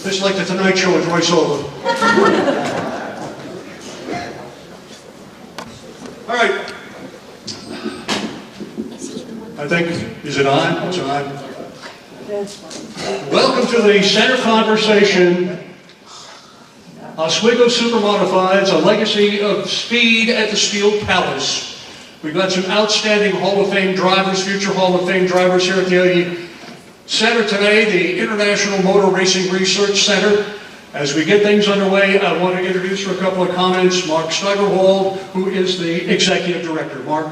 It's like the Tonight Show with Roy Sullivan. All right. I think, is it on? It's on. Welcome to the center conversation. Oswego Supermodifieds, a legacy of speed at the Steel Palace. We've got some outstanding Hall of Fame drivers, future Hall of Fame drivers here at the center today, the International Motor Racing Research Center. As we get things underway, I want to introduce for a couple of comments Mark Steigerwald, who is the Executive Director. Mark.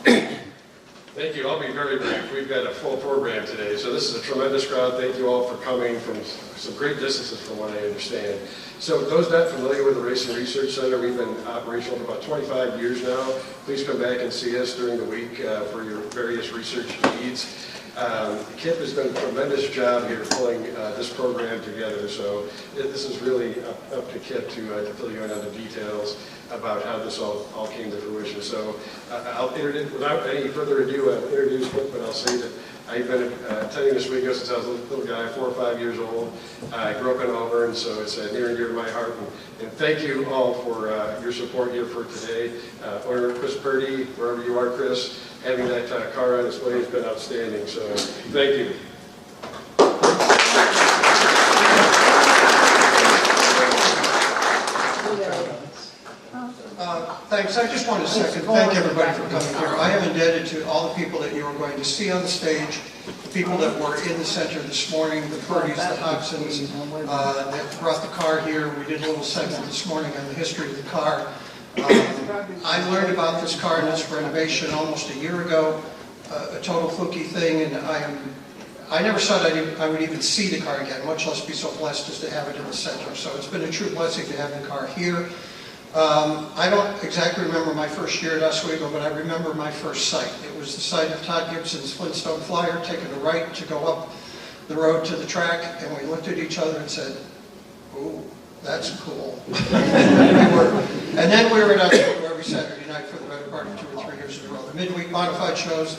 Thank you. I'll be very brief. We've got a full program today, so this is a tremendous crowd. Thank you all for coming from some great distances from what I understand. So those not familiar with the Racing Research Center, we've been operational for about 25 years now. Please come back and see us during the week for your various research needs. Kip has done a tremendous job here pulling this program together, so this is really up to Kip to fill you in on the details about how this all came to fruition. So I'll introduce, without any further ado, I'll introduce Kip, but I'll say that I've been attending Oswego since I was a little guy, 4 or 5 years old. I grew up in Auburn, so it's near and dear to my heart. And thank you all for your support here for today. Owner Chris Purdy, wherever you are, Chris, having that car on display has been outstanding. So thank you. Thanks. I just want to thank everybody for coming here. I am indebted to all the people that you are going to see on the stage, the people that were in the center this morning, the Purdys, the Hobsons, that brought the car here. We did a little segment this morning on the history of the car. I learned about this car and its renovation almost a year ago, a total fluky thing, and I never thought I would even see the car again, much less be so blessed as to have it in the center. So it's been a true blessing to have the car here. I don't exactly remember my first year at Oswego, but I remember my first sight. It was the site of Todd Gibson's Flintstone Flyer, taking a right to go up the road to the track, and we looked at each other and said, "Ooh, that's cool." And then we were at Oswego every Saturday night for the better part of 2 or 3 years in a row. The midweek modified shows.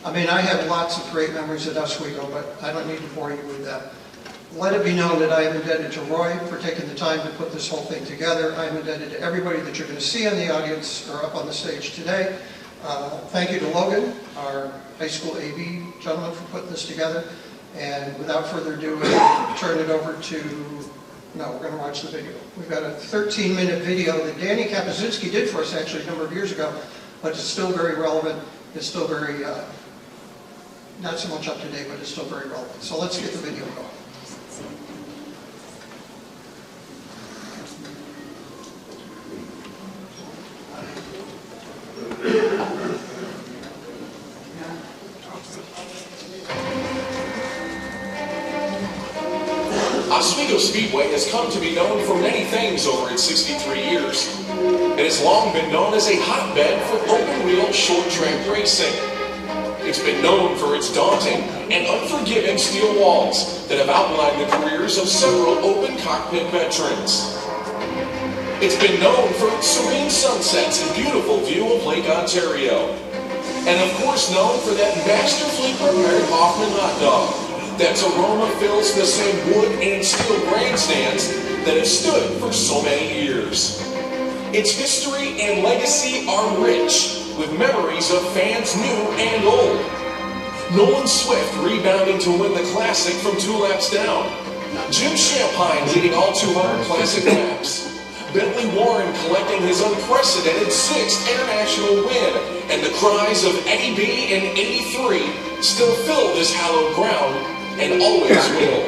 I mean, I have lots of great memories at Oswego, but I don't need to bore you with that. Let it be known that I am indebted to Roy for taking the time to put this whole thing together. I am indebted to everybody that you're going to see in the audience or up on the stage today. Thank you to Logan, our high school AV gentleman, for putting this together. And without further ado, I'll turn it over to, no, we're going to watch the video. We've got a 13-minute video that Danny Kapuzinski did for us actually a number of years ago, but it's still very relevant. It's still very, not so much up to date, but it's still very relevant. So let's get the video going. Oswego Speedway has come to be known for many things over its 63 years. It has long been known as a hotbed for open-wheel short-track racing. It's been known for its daunting and unforgiving steel walls that have outlined the careers of several open cockpit veterans. It's been known for its serene sunsets and beautiful view of Lake Ontario. And of course known for that masterfully prepared Hoffman hot dog that's aroma fills the same wood and steel grandstands that have stood for so many years. Its history and legacy are rich, with memories of fans new and old. Nolan Swift rebounding to win the Classic from 2 laps down. Jim Champagne leading all 200 Classic laps. Bentley Warren collecting his unprecedented 6th international win. And the cries of Eddie B in '83 still fill this hallowed ground and always will.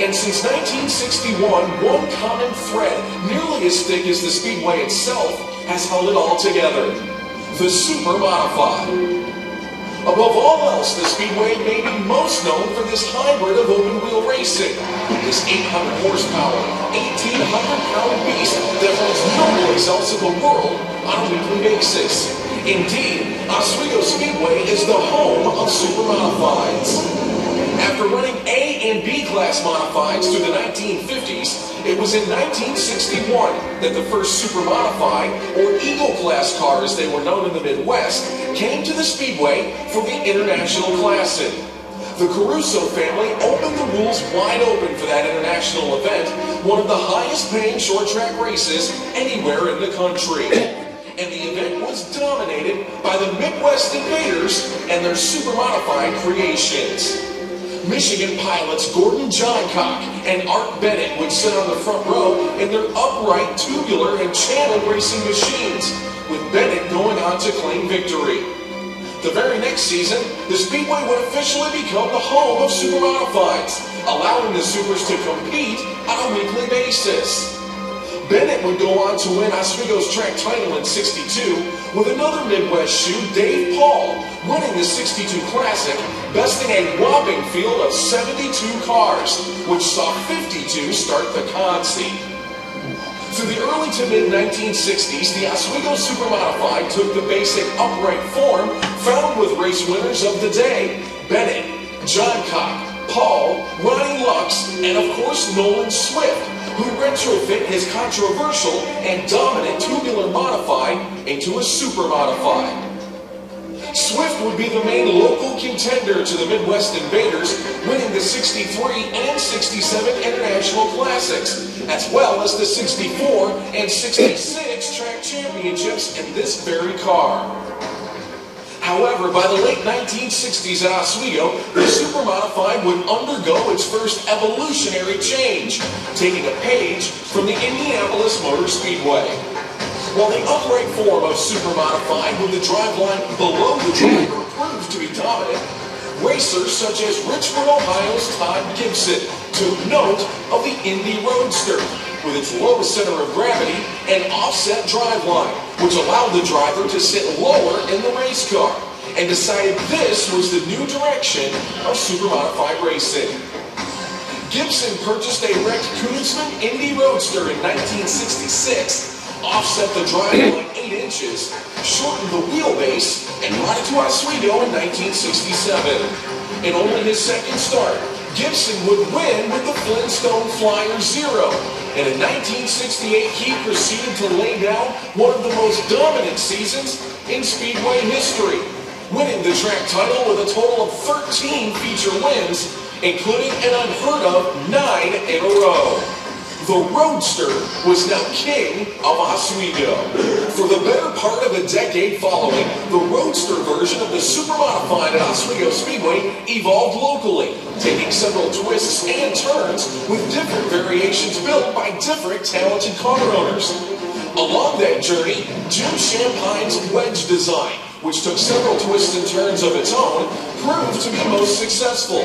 And since 1961, one common thread, nearly as thick as the Speedway itself, has held it all together. The Super Modified. Above all else, the Speedway may be most known for this hybrid of open-wheel racing. This 800 horsepower, 1,800-pound beast that runs no place else in the world on a weekly basis. Indeed, Oswego Speedway is the home of Super Modifieds. After running A and B class modifieds through the 1950s, it was in 1961 that the first Super Modified, or Eagle class cars they were known in the Midwest, came to the Speedway for the International Classic. The Caruso family opened the rules wide open for that international event, one of the highest paying short track races anywhere in the country. And the event was dominated by the Midwest Invaders and their super modified creations. Michigan pilots Gordon Johncock and Art Bennett would sit on the front row in their upright, tubular, and channel racing machines, with Bennett going on to claim victory. The very next season, the Speedway would officially become the home of super modifieds, allowing the supers to compete on a weekly basis. Bennett would go on to win Oswego's track title in '62 with another Midwest shoe, Dave Paul, winning the '62 Classic, besting a whopping field of 72 cars, which saw 52 start the Consi. Through the early to mid-1960s, the Oswego Super Modified took the basic upright form found with race winners of the day: Bennett, Johncock, Paul, Ronnie Lux, and of course Nolan Swift, who retrofit his controversial and dominant tubular modified into a super modified. Swift would be the main local contender to the Midwest Invaders, winning the '63 and '67 International Classics, as well as the '64 and '66 track championships in this very car. However, by the late 1960s at Oswego, the Super Modified would undergo its first evolutionary change, taking a page from the Indianapolis Motor Speedway. While the upright form of Super Modified with the driveline below the driver proved to be dominant, racers such as Richmond, Ohio's Todd Gibson took note of the Indy Roadster, with its low center of gravity and offset driveline, which allowed the driver to sit lower in the race car, and decided this was the new direction of super modified racing. Gibson purchased a wrecked Koenigsmann Indy Roadster in 1966, offset the driveline 8 inches, shortened the wheelbase, and brought it to Oswego in 1967. In only his second start, Gibson would win with the Flintstone Flyer Zero, and in 1968 he proceeded to lay down one of the most dominant seasons in Speedway history, winning the track title with a total of 13 feature wins, including an unheard of 9 in a row. The Roadster was now king of Oswego. For the better part of a decade following, the Roadster version of the Super Modified at Oswego Speedway evolved locally, taking several twists and turns with different variations built by different talented car owners. Along that journey, Jim Champine's wedge design, which took several twists and turns of its own, proved to be most successful.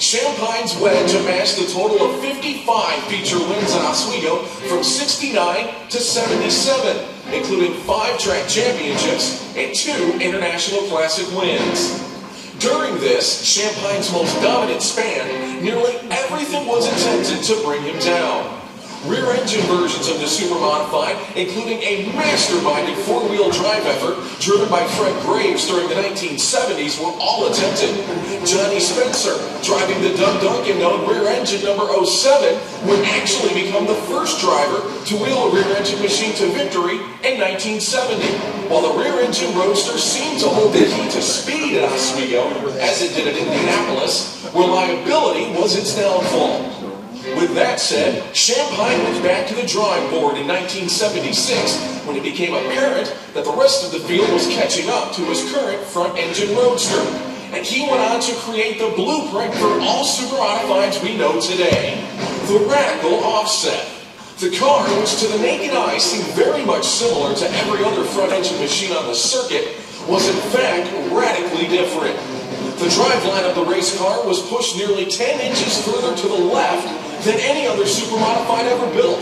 Champine's wedge amassed a total of 55 feature wins at Oswego from '69 to '77, including 5 track championships and 2 international classic wins. During this, Champine's most dominant span, nearly everything was attempted to bring him down. Rear-engine versions of the Super Modified, including a masterminded 4-wheel drive effort driven by Fred Graves during the 1970s, were all attempted. Johnny Spencer, driving the Doug Duncan-known rear-engine number 07, would actually become the first driver to wheel a rear-engine machine to victory in 1970. While the rear-engine Roadster seemed to hold the key to speed at Oswego, as it did at Indianapolis, reliability was its downfall. With that said, Champine went back to the drawing board in 1976 when it became apparent that the rest of the field was catching up to his current front-engine Roadster, and he went on to create the blueprint for all super modifieds we know today, the Radical Offset. The car, which to the naked eye seemed very much similar to every other front-engine machine on the circuit, was in fact radically different. The driveline of the race car was pushed nearly 10 inches further to the left than any other super modified ever built.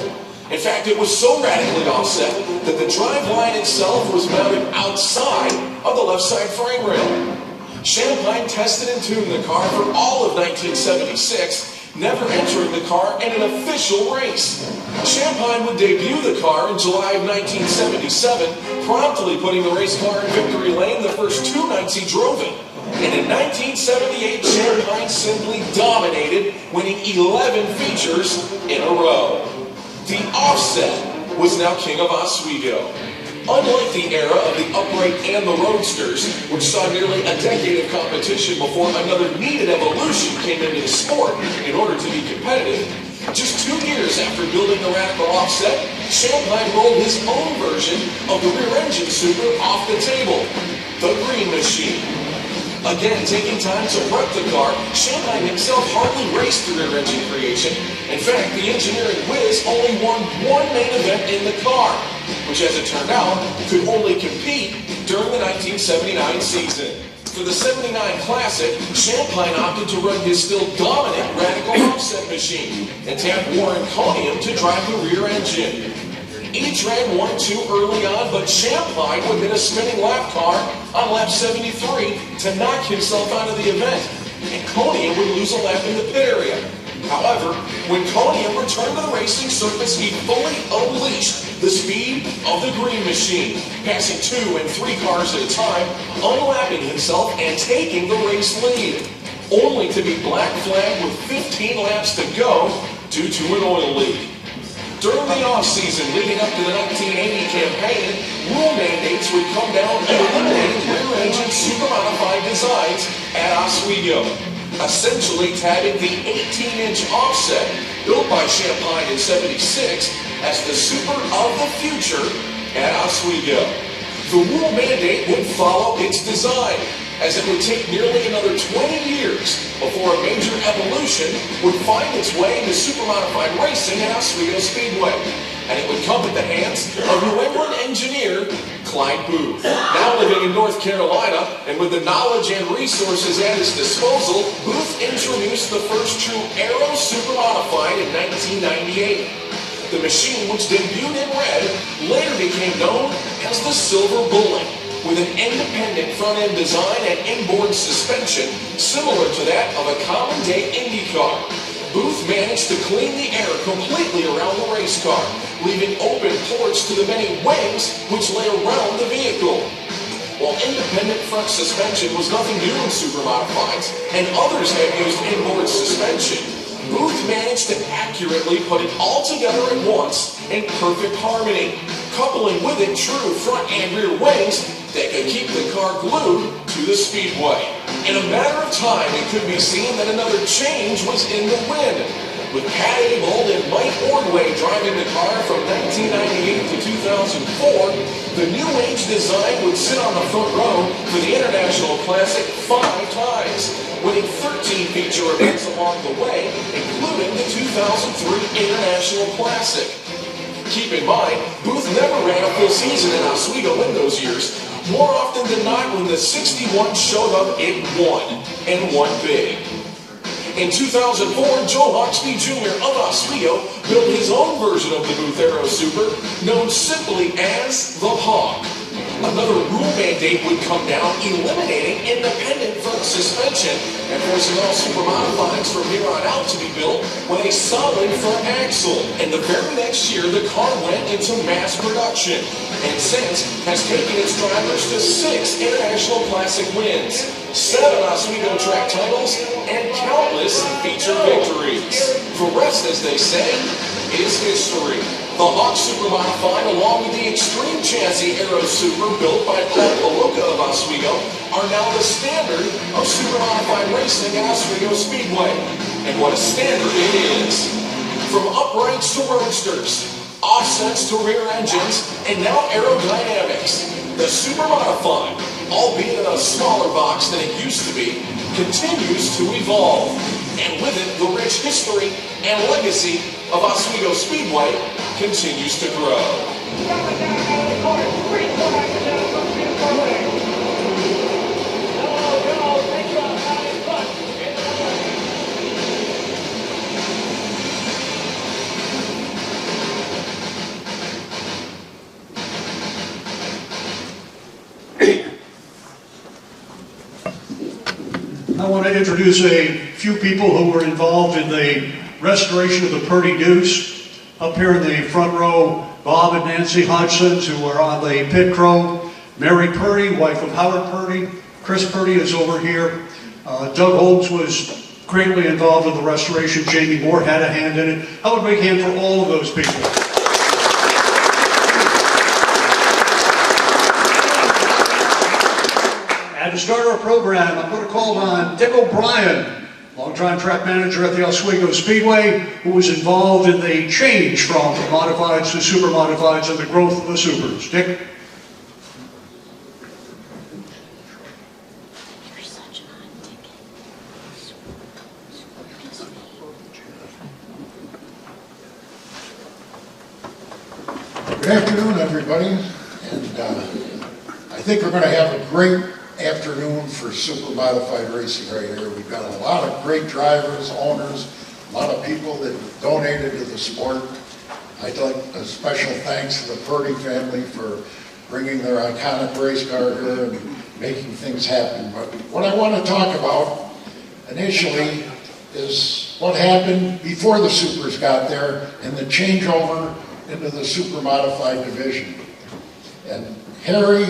In fact, it was so radically offset that the driveline itself was mounted outside of the left side frame rail. Champine tested and tuned the car for all of 1976, never entering the car in an official race. Champine would debut the car in July of 1977, promptly putting the race car in victory lane the first 2 nights he drove it. And in 1978, Champine simply dominated, winning 11 features in a row. The Offset was now king of Oswego. Unlike the era of the upright and the roadsters, which saw nearly a decade of competition before another needed evolution came into the sport in order to be competitive, just 2 years after building the radical offset, Champagne rolled his own version of the rear engine super off the table, the Green Machine. Again, taking time to prep the car, Champagne himself hardly raced the rear engine creation. In fact, the engineering whiz only won one main event in the car, which, as it turned out, could only compete during the 1979 season. For the 79 Classic, Champagne opted to run his still dominant radical offset machine and tap Warren Conium to drive the rear engine. Each ran 1-2 early on, but Champagne would hit a spinning lap car on lap 73 to knock himself out of the event, and Conium would lose a lap in the pit area. However, when Conium returned to the racing surface, he fully unleashed the speed of the Green Machine, passing 2 and 3 cars at a time, unlapping himself and taking the race lead, only to be black flagged with 15 laps to go due to an oil leak. During the off-season leading up to the 1980 campaign, rule mandates would come down eliminating rear-engine super-modified designs at Oswego, essentially tabbing the 18-inch offset built by Champagne in '76 as the super of the future at Oswego. The rule mandate would follow its design, as it would take nearly another 20 years before a major evolution would find its way into super-modified racing at Oswego Speedway. And it would come at the hands of New England engineer Clyde Booth. Now living in North Carolina, and with the knowledge and resources at his disposal, Booth introduced the first true Aero Super-Modified in 1998. The machine, which debuted in red, later became known as the Silver Bullet, with an independent front-end design and inboard suspension similar to that of a common-day Indy car. Booth managed to clean the air completely around the race car, leaving open ports to the many wings which lay around the vehicle. While independent front suspension was nothing new in super-modifieds, and others had used inboard suspension, Booth managed to accurately put it all together at once in perfect harmony, coupling with it true front and rear wings that could keep the car glued to the speedway. In a matter of time, it could be seen that another change was in the wind, with Pat Abel and Mike Ordway driving the car from 1998 to 2004. The new age design would sit on the front row for the International Classic 5 times, winning 13 feature events along the way, including the 2003 International Classic. Keep in mind, Booth never ran a full season in Oswego in those years. More often than not, when the 61 showed up, it won, and won big. In 2004, Joe Hawksby Jr. of Oswego built his own version of the Booth Aero Super, known simply as the Hawk. Another rule mandate would come down, eliminating independent front suspension and forcing all super modifieds from here on out to be built with a solid front axle. And the very next year, the car went into mass production, and since has taken its drivers to 6 International Classic wins, 7 Oswego track titles, and countless feature victories. The rest, as they say, is history. The Hawk Super Modified, along with the Extreme Chassis Aero Super built by Paul Paloka of Oswego, are now the standard of super modified racing at Oswego Speedway. And what a standard it is! From uprights to roadsters, offsets to rear engines, and now aerodynamics, the Super Modified, albeit in a smaller box than it used to be, continues to evolve. And with it, the rich history and legacy of Oswego Speedway continues to grow. I want to introduce a few people who were involved in the restoration of the Purdy Deuce. Up here in the front row, Bob and Nancy Hodgsons, who are on the pit crew. Mary Purdy, wife of Howard Purdy. Chris Purdy is over here. Doug Holmes was greatly involved in the restoration. Jamie Moore had a hand in it. How about a big hand for all of those people? to start our program, I'm going to call on Dick O'Brien, longtime track manager at the Oswego Speedway, who was involved in the change from modifieds to super modifieds and the growth of the supers. Dick? Good afternoon, everybody, and I think we're going to have a great afternoon for super modified racing right here. We've got a lot of great drivers, owners, a lot of people that donated to the sport. I'd like a special thanks to the Purdy family for bringing their iconic race car here and making things happen. But what I want to talk about initially is what happened before the supers got there and the changeover into the super modified division. And Harry,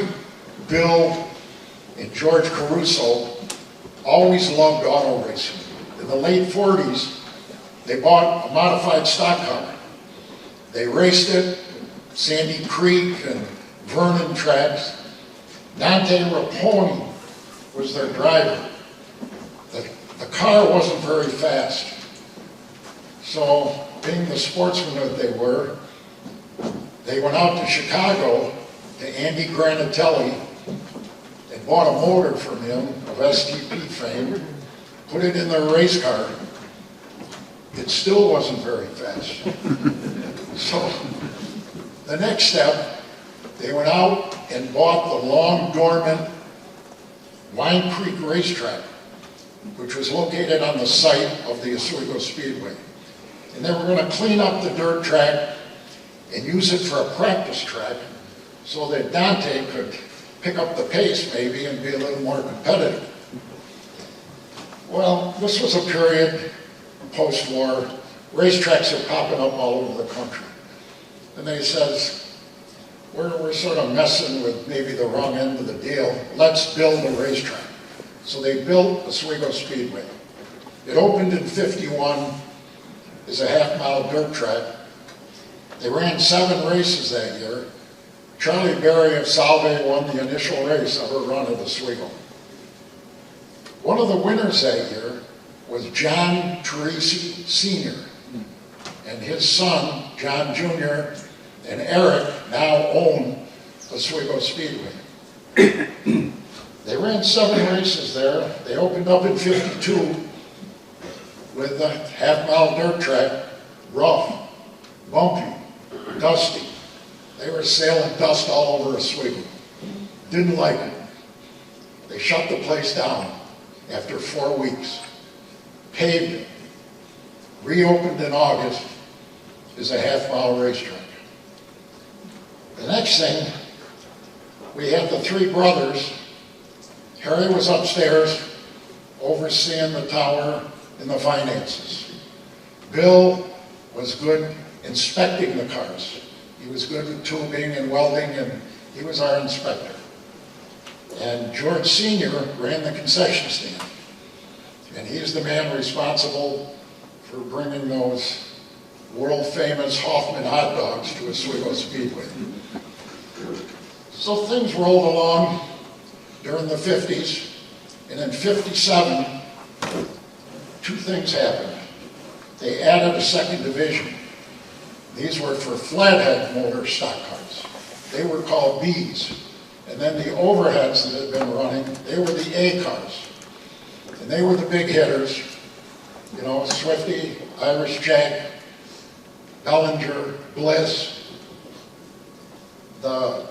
Bill, and George Caruso always loved auto racing. In the late 40s, they bought a modified stock car. They raced it, Sandy Creek and Vernon tracks. Dante Raponi was their driver. The car wasn't very fast. So, being the sportsmen that they were, they went out to Chicago to Andy Granatelli and bought a motor from him of STP fame, put it in their race car. It still wasn't very fast. So the next step, they went out and bought the long dormant Wine Creek racetrack, which was located on the site of the Oswego Speedway. And they were going to clean up the dirt track and use it for a practice track so that Dante could pick up the pace maybe and be a little more competitive. Well, this was a period post-war. Racetracks are popping up all over the country. And they says, we're sort of messing with maybe the wrong end of the deal. Let's build a racetrack. So they built Oswego Speedway. It opened in '51 as a half-mile dirt track. They ran 7 races that year. Charlie Berry of Salve won the initial race ever run at Oswego. One of the winners that year was John Teresi Sr. and his son, John Jr. and Eric now own Oswego Speedway. They ran 7 races there. They opened up in '52 with a half-mile dirt track, rough, bumpy, dusty. They were sailing dust all over Oswego. Didn't like it. They shut the place down after 4 weeks. Paved it. Reopened in August as a half-mile racetrack. The next thing, we had the 3 brothers. Harry was upstairs overseeing the tower and the finances. Bill was good inspecting the cars. He was good with tubing and welding, and he was our inspector. And George Sr. ran the concession stand. And he's the man responsible for bringing those world-famous Hoffman hot dogs to Oswego Speedway. So things rolled along during the 50s, and in '57, 2 things happened. They added a 2nd division. These were for flathead motor stock cars. They were called Bs. And then the overheads that had been running, they were the A cars. And they were the big hitters. You know, Swifty, Irish Jack, Bellinger, Bliss. The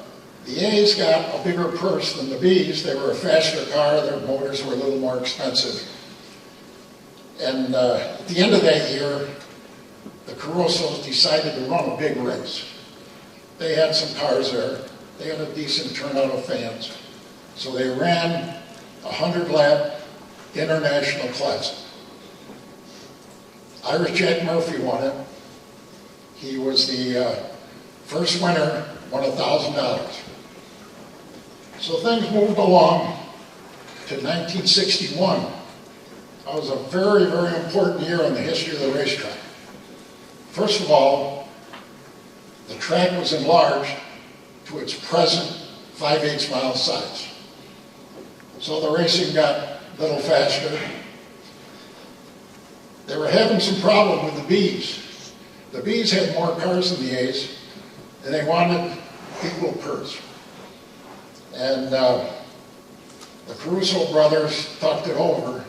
A's got a bigger purse than the Bs. They were a faster car. Their motors were a little more expensive. And at the end of that year, the Carusos decided to run a big race. They had some cars there. They had a decent turnout of fans. So they ran a 100-lap international classic. Irish Jack Murphy won it. He was the first winner, won $1,000. So things moved along to 1961. That was a very, very important year in the history of the racetrack. First of all, the track was enlarged to its present 5/8 mile size. So the racing got a little faster. They were having some problem with the Bs. The Bs had more cars than the As, and they wanted equal purse. And the Caruso brothers talked it over,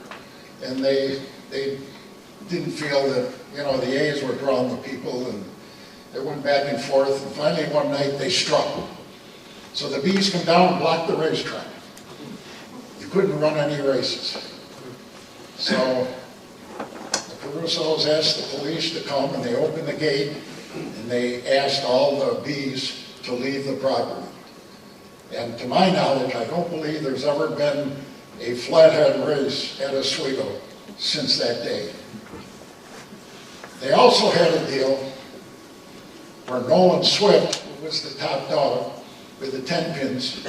and they didn't feel that, you know, the A's were drawing the people, and they went back and forth, and finally one night they struck. So the B's come down and blocked the racetrack. You couldn't run any races. So the Carusos asked the police to come, and they opened the gate, and they asked all the B's to leave the property. And to my knowledge, I don't believe there's ever been a flathead race at Oswego since that day. They also had a deal where Nolan Swift, who was the top dog with the 10 pins,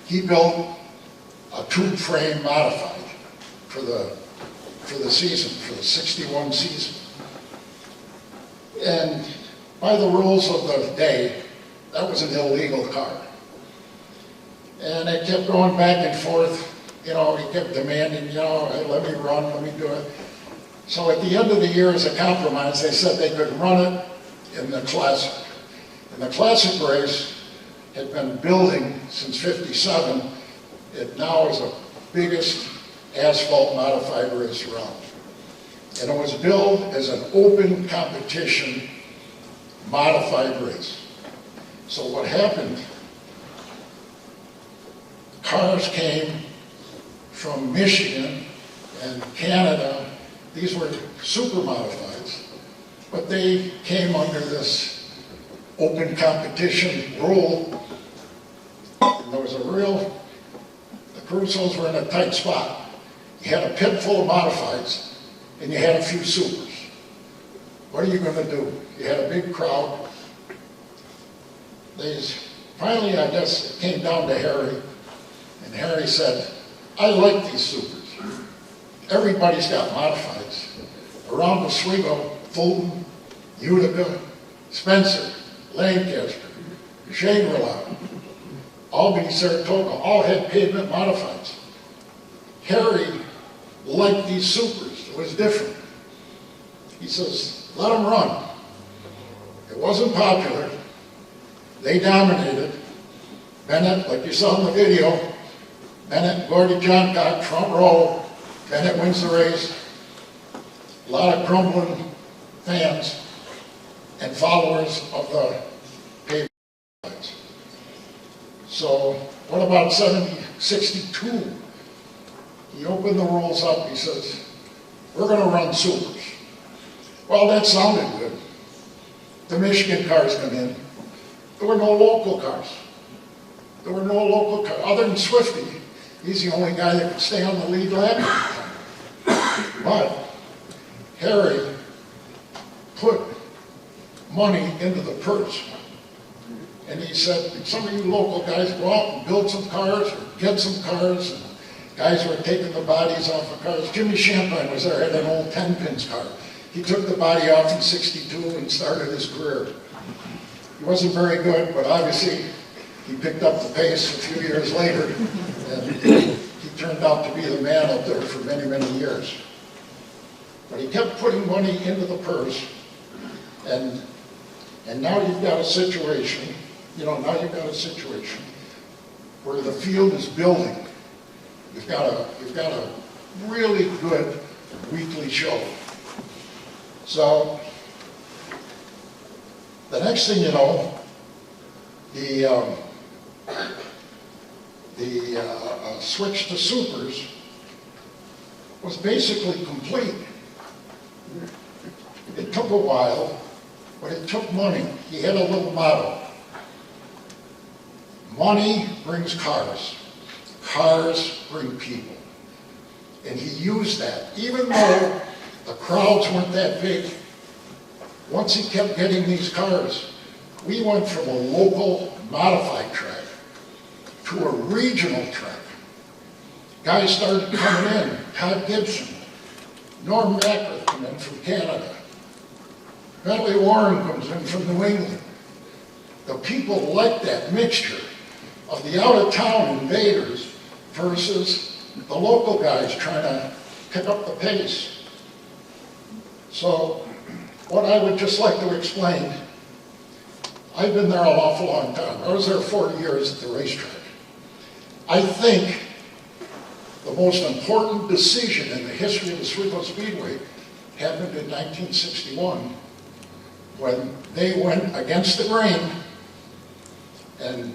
he built a tube frame modified for the season, for the 61 season. And by the rules of the day, that was an illegal car. And they kept going back and forth. You know, he kept demanding, you know, hey, let me run, let me do it. So at the end of the year, as a compromise, they said they could run it in the Classic. And the Classic race had been building since '57. It now is the biggest asphalt modified race around. And it was billed as an open competition modified race. So what happened, cars came from Michigan and Canada. These were super modifieds, but they came under this open competition rule. And there was a real, the Carusos were in a tight spot. You had a pit full of modifieds, and you had a few supers. What are you going to do? You had a big crowd. Finally, I guess, it came down to Harry, and Harry said, I like these supers. Everybody's got modifieds. Around Oswego, Fulton, Utica, Spencer, Lancaster, Shangri-La, Albany, Saratoga, all had pavement modifieds. Harry liked these supers. It was different. He says, let them run. It wasn't popular. They dominated. Bennett, like you saw in the video, Bennett, Gordy Johncock, front row. Bennett wins the race. A lot of grumbling fans and followers of the pavement modifieds. So what about 62? He opened the rules up. He says, we're going to run supers. Well, that sounded good. The Michigan cars come in. There were no local cars. There were no local cars. Other than Swifty, he's the only guy that could stay on the lead lap. But Harry put money into the purse. And he said, some of you local guys go out and build some cars or get some cars. And guys were taking the bodies off of cars. Jimmy Champagne was there, had an old 10-pins car. He took the body off in '62 and started his career. He wasn't very good, but obviously he picked up the pace a few years later, and he turned out to be the man up there for many, many years. But he kept putting money into the purse, and now you've got a situation, where the field is building. You've got a really good weekly show. So the next thing you know, the switch to supers was basically complete. It took a while, but it took money. He had a little motto. Money brings cars. Cars bring people. And he used that. Even though the crowds weren't that big, once he kept getting these cars, we went from a local modified track to a regional track. Guys started coming in. Todd Gibson, Norm Macklin come in from Canada. Bentley Warren comes in from New England. The people like that mixture of the out-of-town invaders versus the local guys trying to pick up the pace. So what I would just like to explain, I've been there an awful long time. I was there 40 years at the racetrack. I think the most important decision in the history of the Oswego Speedway happened in 1961 when they went against the grain and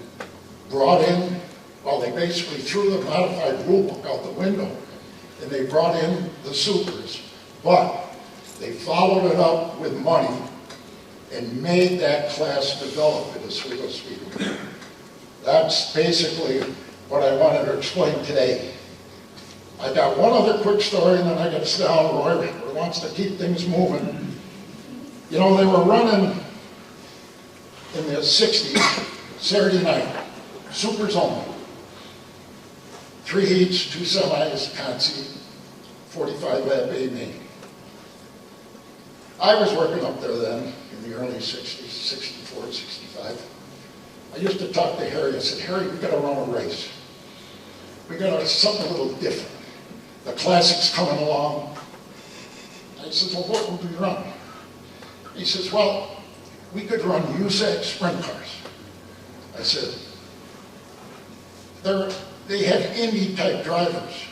brought in, well, they basically threw the modified rule book out the window and they brought in the supers. But they followed it up with money and made that class develop at Oswego Speedway. That's basically what I wanted to explain today. I got one other quick story and then I got to sit down. Roy wants to keep things moving. You know, they were running in the 60s, Saturday night, supers only. 3 heats, 2 semis, consi, 45 lap A main. I was working up there then in the early 60s, 64, 65. I used to talk to Harry. I said, Harry, we got to run a race. We got to something a little different. The classic's coming along. I said, well, what would we run? He says, well, we could run USAC sprint cars. I said, they had Indy-type drivers.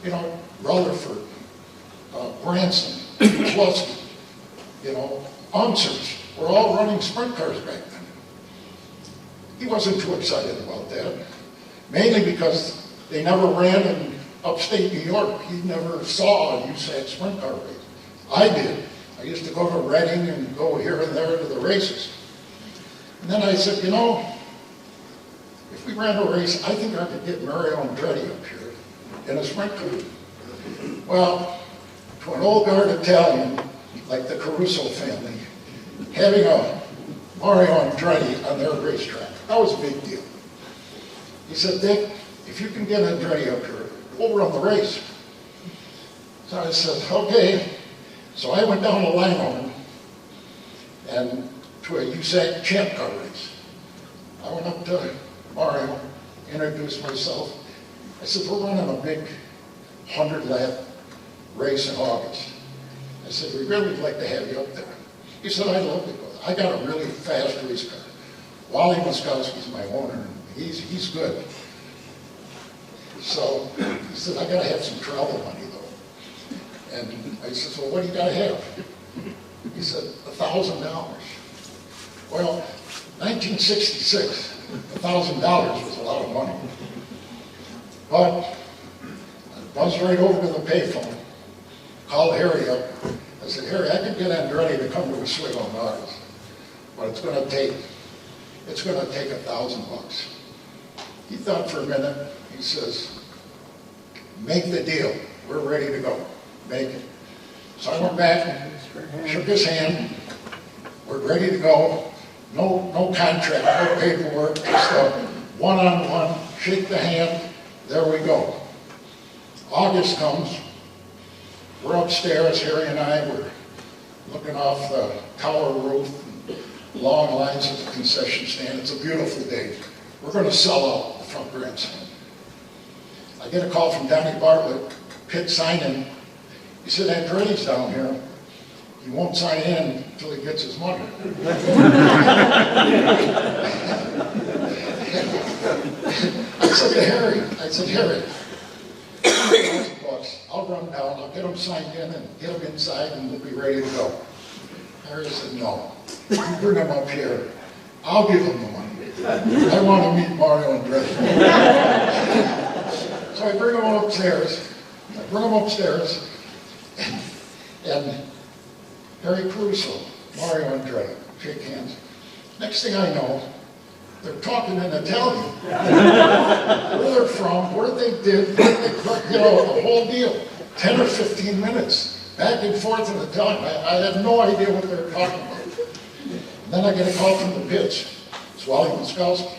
You know, Rutherford, Branson, Plusky, you know, Unsers were all running sprint cars back then. He wasn't too excited about that, mainly because they never ran in upstate New York. He never saw a USAC sprint car race. I did. I used to go to Reading and go here and there to the races. And then I said, you know, if we ran a race, I think I could get Mario Andretti up here in a sprint car. Well, to an old guard Italian, like the Caruso family, having a Mario Andretti on their racetrack, that was a big deal. He said, Dick, if you can get Andretti up here, we'll run the race. So I said, okay. So I went down to Langhorne and to a USAC champ car race. I went up to Mario, introduced myself. I said, we're running a big 100-lap race in August. I said, we really would like to have you up there. He said, I'd love to go. I got a really fast race car. Wally Muskowski's my owner. He's good. So he said, I got to have some travel money, though. And I said, well, what do you got to have? He said, $1,000. Well, 1966, $1,000 was a lot of money. But I buzzed right over to the payphone, called Harry up. I said, Harry, I can get Andretti to come to Oswego in August, but it's going to take $1,000. He thought for a minute. He says, make the deal. We're ready to go. Make it. So I went back and shook his hand. We're ready to go. No contract, no paperwork, just a one-on-one, shake the hand, there we go. August comes, we're upstairs, Harry and I, we're looking off the tower roof, and long lines at the concession stand. It's a beautiful day. We're going to sell out the front grandstand. I get a call from Donnie Bartlett, pit sign-in. He said, Andretti's down here. He won't sign in until he gets his money. I said to Harry, I'll run down, I'll get him signed in and get him inside and we'll be ready to go. Harry said, no, you bring him up here, I'll give him the money. I want to meet Mario Andretti. So I bring him upstairs, and Harry Caruso, Mario Andretti, shake hands. Next thing I know, they're talking in Italian. Where they're from, where they did, you know, the whole deal. 10 or 15 minutes, back and forth in Italian. I had no idea what they were talking about. And then I get a call from the pits. It's Wally Muskowski.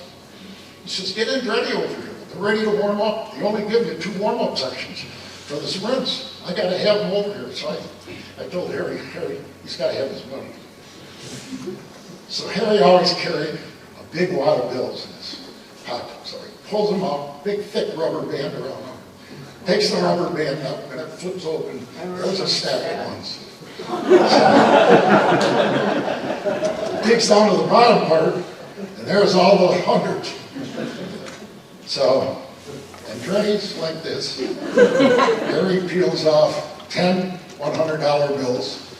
He says, get Andretti over here. They're ready to warm up. They only give you 2 warm-up sections for the sprints. I got to have him over here. So I told Harry, he's got to have his money. So Harry always carried a big wad of bills in his pocket. So he pulls them out, big thick rubber band around them. takes the rubber band up, and it flips open. There's a stack of ones. Digs down to the bottom part, and there's all the hundreds. So, Andretti's like this. There he peels off 10 $100 bills.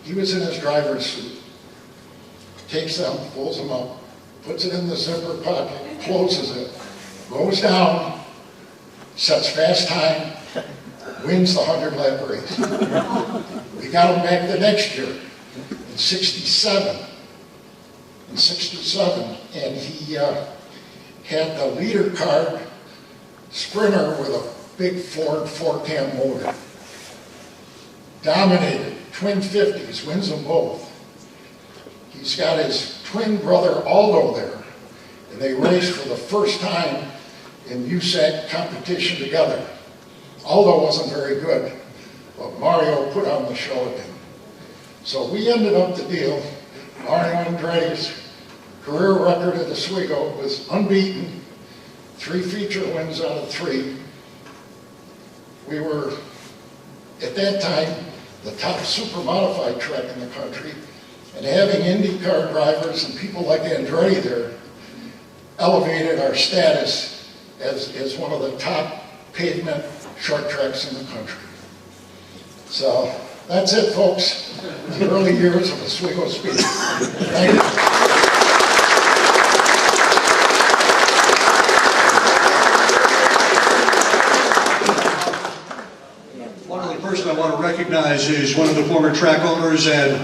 He was in his driver's suit. Takes them, pulls them up, puts it in the zipper pocket, closes it, goes down, sets fast time, wins the 100-lap race. We got him back the next year in '67. And he had the leader card Sprinter with a big Ford 4-cam motor. Dominated, twin 50s, wins them both. He's got his twin brother Aldo there, and they raced for the first time in USAC competition together. Aldo wasn't very good, but Mario put on the show again. So we ended up the deal. Mario Andretti's career record at Oswego was unbeaten, 3 feature wins out of 3. We were, at that time, the top super modified track in the country, and having IndyCar drivers and people like Andretti there elevated our status as one of the top pavement short tracks in the country. So that's it, folks. The early years of Oswego Speedway. Thank you. Person I want to recognize is one of the former track owners and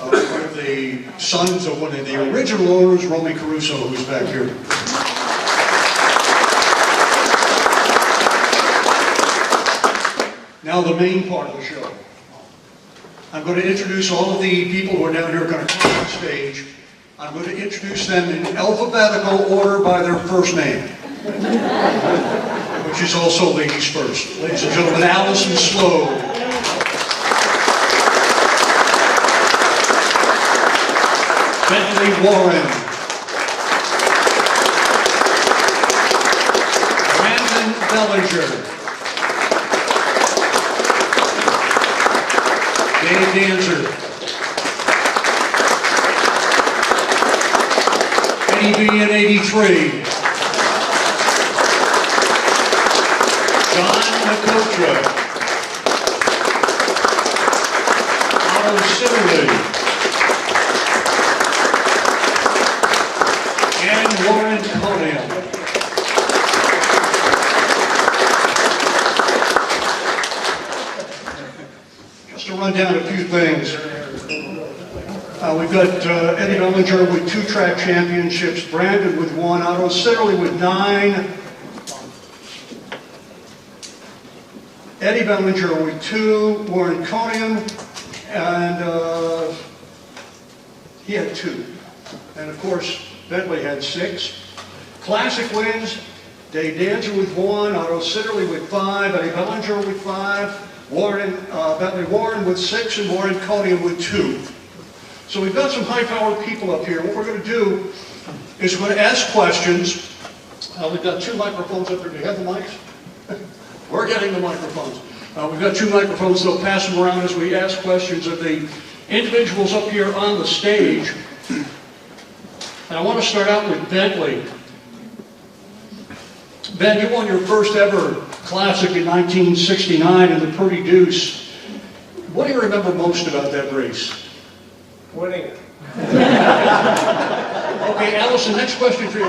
one of the sons of one of the original owners, Romy Caruso, who's back here. Now the main part of the show. I'm going to introduce all of the people who are down here going to come on stage. I'm going to introduce them in alphabetical order by their first name, which is also ladies first. Ladies and gentlemen, Allison Sloan. Bentley Warren. Brandon Bellinger. Dave Danzer. Eddie B in 83. John McCotra. Otto Sitterly. And Warren Coniam. Just to run down a few things. We've got Eddie Bellinger with 2 track championships, Brandon with 1, Otto Sitterly with 9, Eddie Bellinger with 2, Warren Coniam, and he had 2. And of course, Bentley had 6. Classic wins, Dave Danzer with 1, Otto Sitterly with 5, Eddie Bellinger with 5, Bentley Warren with 6, and Warren Coniam with 2. So we've got some high-powered people up here. What we're going to do is we're going to ask questions. We've got 2 microphones up there. Do you have the mics? We're getting the microphones. We've got 2 microphones. They'll pass them around as we ask questions of the individuals up here on the stage. And I want to start out with Bentley. Ben, you won your first ever classic in 1969 in the Purdy Deuce. What do you remember most about that race? Winning. Okay, Allison, next question for you.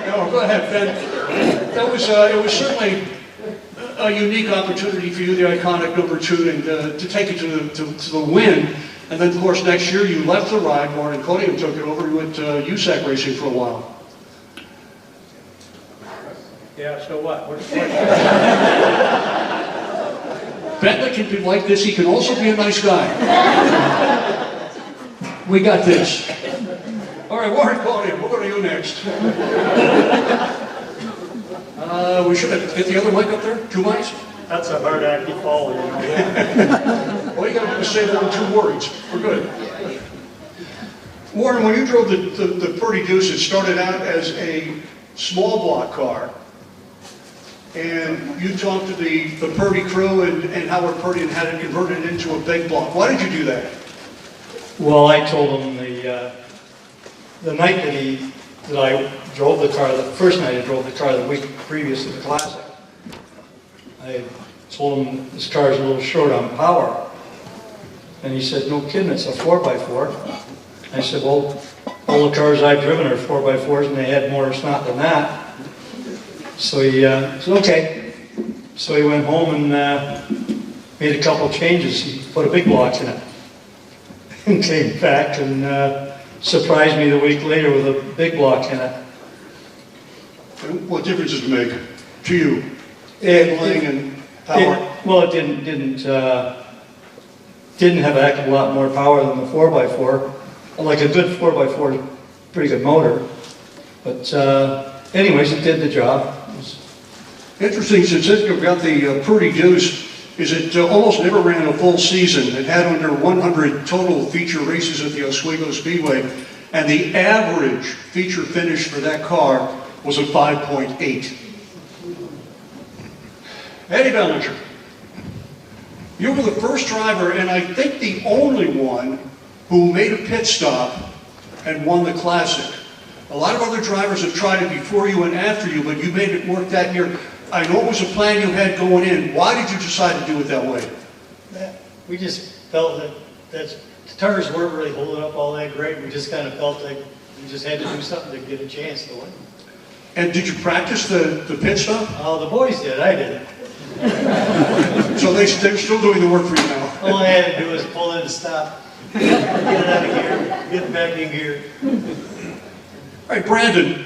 No, go ahead, Ben. That was, it was certainly a unique opportunity for you, the iconic number 2, and to take it to the win. And then, of course, next year you left the ride. Warren Coniam took it over. You went USAC racing for a while. Yeah, so what? What's the question? Bentley can be like this. He can also be a nice guy. We got this. All right, Warren Coniam, we'll go to you next. We should get the other mic up there. 2 mics? That's a hard act to follow, you know. All you got to do is say one or 2 words. We're good. Warren, when you drove the Purdy Deuce, it started out as a small block car. and you talked to the Purdy crew and Howard Purdy and had it converted into a big block. Why did you do that? Well, I told him the night that I drove the car, the first night I drove the car the week previous to the Classic, I told him this car is a little short on power. And he said, no kidding, it's a 4x4. I said, well, all the cars I've driven are 4x4s and they had more snot than that. So he said, okay. So he went home and made a couple changes. He put a big block in it. And came back and surprised me the week later with a big block in it. And what difference does it make to you? Handling and power? Well, it didn't have a heck of a lot more power than the 4x4. Like a good 4x4 is a pretty good motor. But anyways, it did the job. Interesting, since you've got the Purdy Deuce, is it almost never ran a full season. It had under 100 total feature races at the Oswego Speedway, and the average feature finish for that car was a 5.8. Eddie Bellinger, you were the first driver, and I think the only one, who made a pit stop and won the Classic. A lot of other drivers have tried it before you and after you, but you made it work that year. I know it was a plan you had going in. Why did you decide to do it that way? We just felt that the tires weren't really holding up all that great. We just kind of felt like we just had to do something to get a chance to win. And did you practice the pit stop? Oh, the boys did. I didn't. So they're still doing the work for you now. All I had to do was pull in and stop, get it out of gear, get back in gear. All right, Brandon,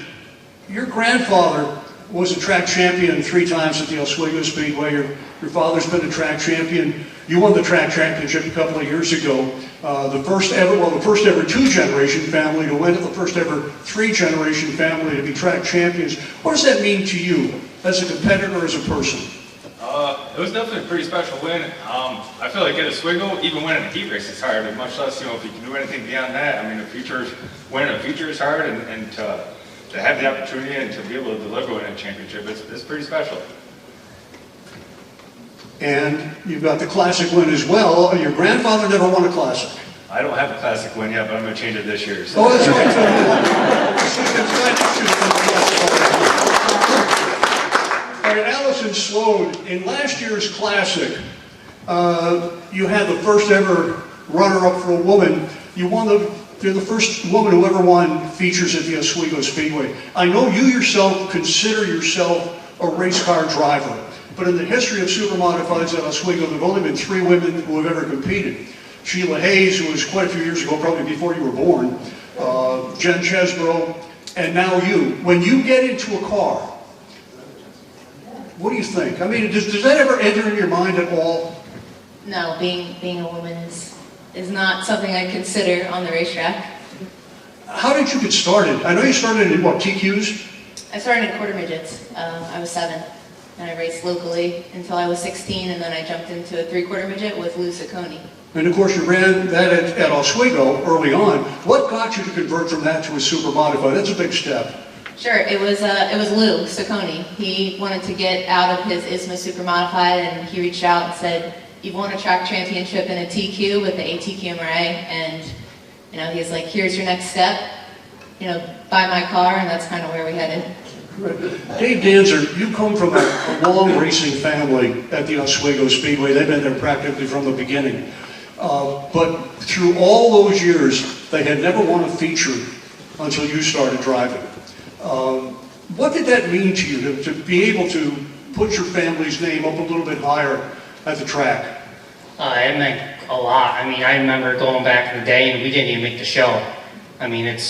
your grandfather was a track champion 3 times at the Oswego Speedway. Your father's been a track champion. You won the track championship a couple of years ago. The first ever 2-generation family to win it, the first ever 3-generation family to be track champions. What does that mean to you as a competitor, as a person? It was definitely a pretty special win. I feel like at Oswego, even winning a heat race is hard, and much less, if you can do anything beyond that. I mean, winning a feature is hard, and to have the opportunity and to be able to deliver in a championship, it's pretty special. And you've got the Classic win as well. Your grandfather never won a Classic. I don't have a Classic win yet, but I'm going to change it this year. So. Oh, that's right. All right, Allison Sloan, in last year's Classic, you had the first ever runner-up for a woman. You're the first woman who ever won features at the Oswego Speedway. I know you yourself consider yourself a race car driver, but in the history of supermodifieds at Oswego, there have only been 3 women who have ever competed. Sheila Hayes, who was quite a few years ago, probably before you were born, Jen Chesbrough, and now you. When you get into a car, what do you think? I mean, does that ever enter in your mind at all? No, being a woman is not something I consider on the racetrack. How did you get started? I know you started in, what, TQs? I started in quarter midgets. I was 7, and I raced locally until I was 16, and then I jumped into a 3/4 midget with Lou Ciccone. And of course you ran that at Oswego early on. What got you to convert from that to a super modified? That's a big step. Sure, it was Lou Ciccone. He wanted to get out of his ISMA super modified, and he reached out and said, "You've won a track championship in a TQ with the ATQ IMRRC, and he's like, here's your next step. Buy my car," and that's kind of where we headed. Dave Danzer, you come from a long racing family at the Oswego Speedway. They've been there practically from the beginning. But through all those years, they had never won a feature until you started driving. What did that mean to you, to be able to put your family's name up a little bit higher at the track? It meant a lot. I mean, I remember going back in the day and we didn't even make the show. I mean, it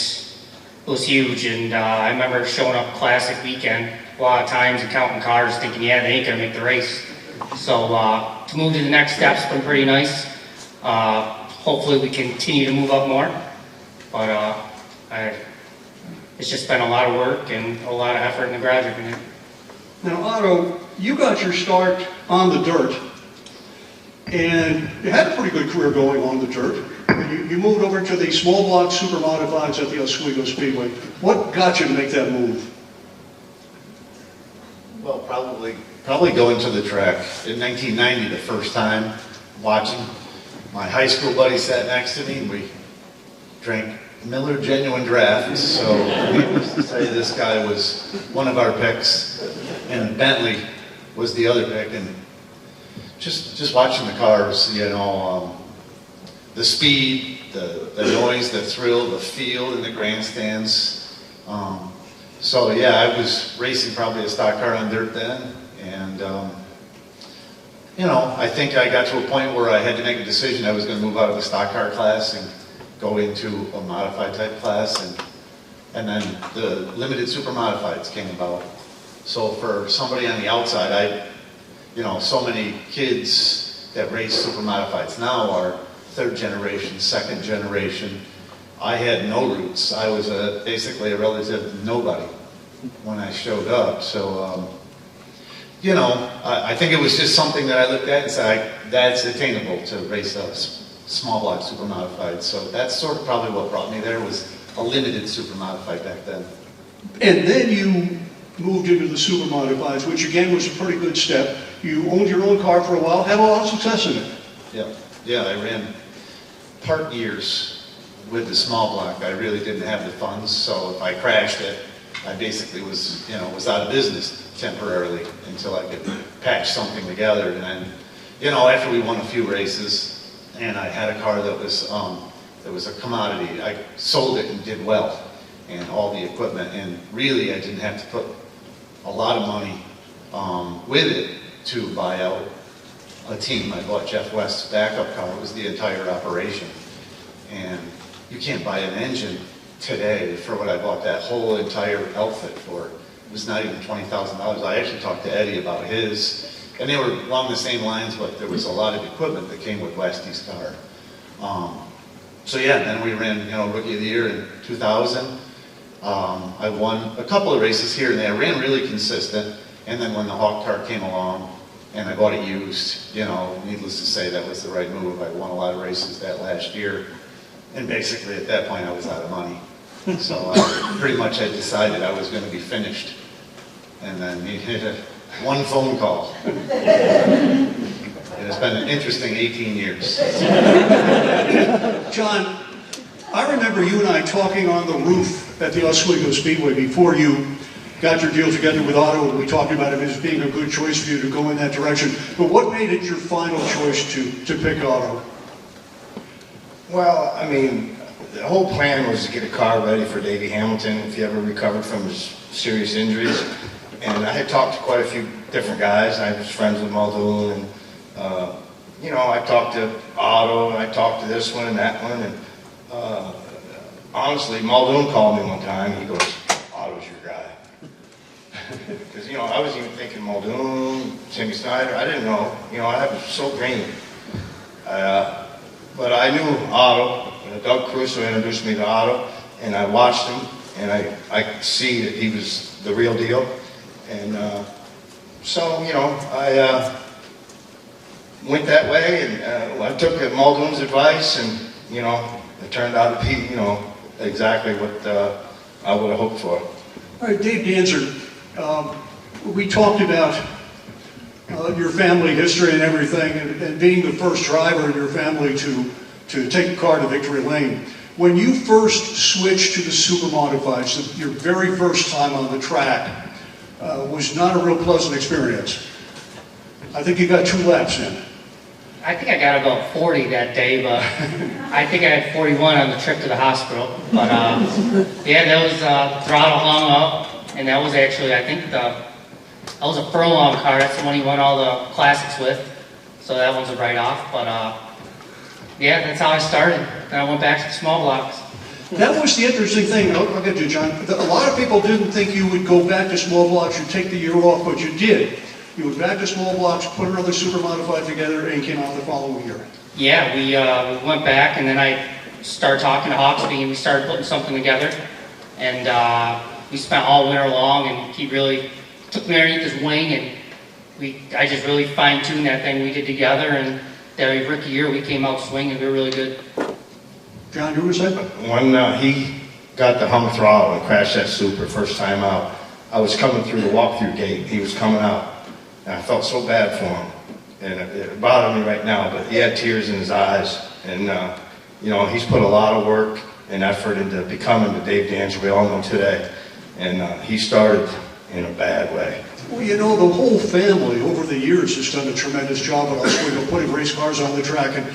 was huge, and I remember showing up Classic weekend a lot of times and counting cars thinking, yeah, they ain't gonna make the race. So to move to the next step's been pretty nice. Hopefully we continue to move up more, but it's just been a lot of work and a lot of effort in the garage every night. Now, Otto, you got your start on the dirt, and you had a pretty good career going on the dirt. You moved over to the small block super modifieds at the Oswego Speedway. What got you to make that move? Well, probably probably going to the track in 1990 the first time, watching. My high school buddy sat next to me and we drank Miller Genuine Draft, so needless to say this guy was one of our picks and Bentley was the other pick. And just watching the cars, you know, the speed, the noise, the thrill, the feel in the grandstands. So yeah, I was racing probably a stock car on dirt then, and you know, I think I got to a point where I had to make a decision. I was going to move out of the stock car class and go into a modified type class, and then the limited super modifieds came about. So for somebody on the outside, you know, so many kids that race super modifieds now are third generation, second generation. I had no roots. I was basically a relative nobody when I showed up. So, you know, I think it was just something that I looked at and said, that's attainable to race a small block super modified. So that's sort of probably what brought me there, was a limited super modified back then. And then you moved into the super modifieds, which again was a pretty good step. You owned your own car for a while, had a lot of success in it. Yeah, I ran part years with the small block. I really didn't have the funds, so if I crashed it, I basically was, you know, was out of business temporarily until I could patch something together. And then, you know, after we won a few races, and I had a car that was a commodity, I sold it and did well, and all the equipment, and really I didn't have to put a lot of money with it to buy out a team. I bought Jeff West's backup car. It was the entire operation. And you can't buy an engine today for what I bought that whole entire outfit for. It was not even $20,000. I actually talked to Eddie about his, and they were along the same lines, but there was a lot of equipment that came with Westy's car. So yeah, then we ran, you know, Rookie of the Year in 2000. I won a couple of races here and there. I ran really consistent, and then when the Hawk car came along, and I bought it used, you know, needless to say, that was the right move. I won a lot of races that last year, and basically at that point I was out of money. So pretty much I decided I was going to be finished, and then he hit one phone call. And it's been an interesting 18 years. John, I remember you and I talking on the roof at the Oswego Speedway before you got your deal together with Otto, and we talked about it as being a good choice for you to go in that direction. But what made it your final choice to pick Otto? Well, I mean, the whole plan was to get a car ready for Davey Hamilton if he ever recovered from his serious injuries. And I had talked to quite a few different guys. I was friends with Muldoon, and you know, I talked to Otto, and I talked to this one and that one, and honestly, Muldoon called me one time. He goes, "Otto's your guy." Because, you know, I was even thinking Muldoon, Timmy Snyder. I didn't know. You know, I was so green. But I knew Otto. Doug Crusoe introduced me to Otto, and I watched him, and I could see that he was the real deal. And so, you know, I went that way, and I took Muldoon's advice, and, you know, it turned out to be, you know, exactly what I would have hoped for. All right, Dave Danzer, we talked about your family history and everything, and being the first driver in your family to take a car to Victory Lane. When you first switched to the super modifieds, your very first time on the track, was not a real pleasant experience. I think you got 2 laps in. I think I got about 40 that day, but I think I had 41 on the trip to the hospital. But yeah, that was the throttle hung up, and that was actually, I think, that was a Furlong car. That's the one he won all the classics with. So that one's a write-off. But yeah, that's how I started. Then I went back to the small blocks. That was the interesting thing. I'll get to you, John. A lot of people didn't think you would go back to small blocks. You'd take the year off, but you did. You went back to small blocks, put another super modified together, and came out the following year. Yeah, we went back, and then I started talking to Hawksby, and we started putting something together. And we spent all winter long, and he really took me underneath his wing, and I just really fine-tuned that thing we did together. And that rookie year, we came out swinging. We were really good. John, you were saying? When he got the hung throttle and crashed that super first time out, I was coming through the walk-through gate. He was coming out. And I felt so bad for him. And it bothered me right now, but he had tears in his eyes. And, you know, he's put a lot of work and effort into becoming the Dave Danzer we all know today. And he started in a bad way. Well, you know, the whole family over the years has done a tremendous job at Oswego, putting race cars on the track and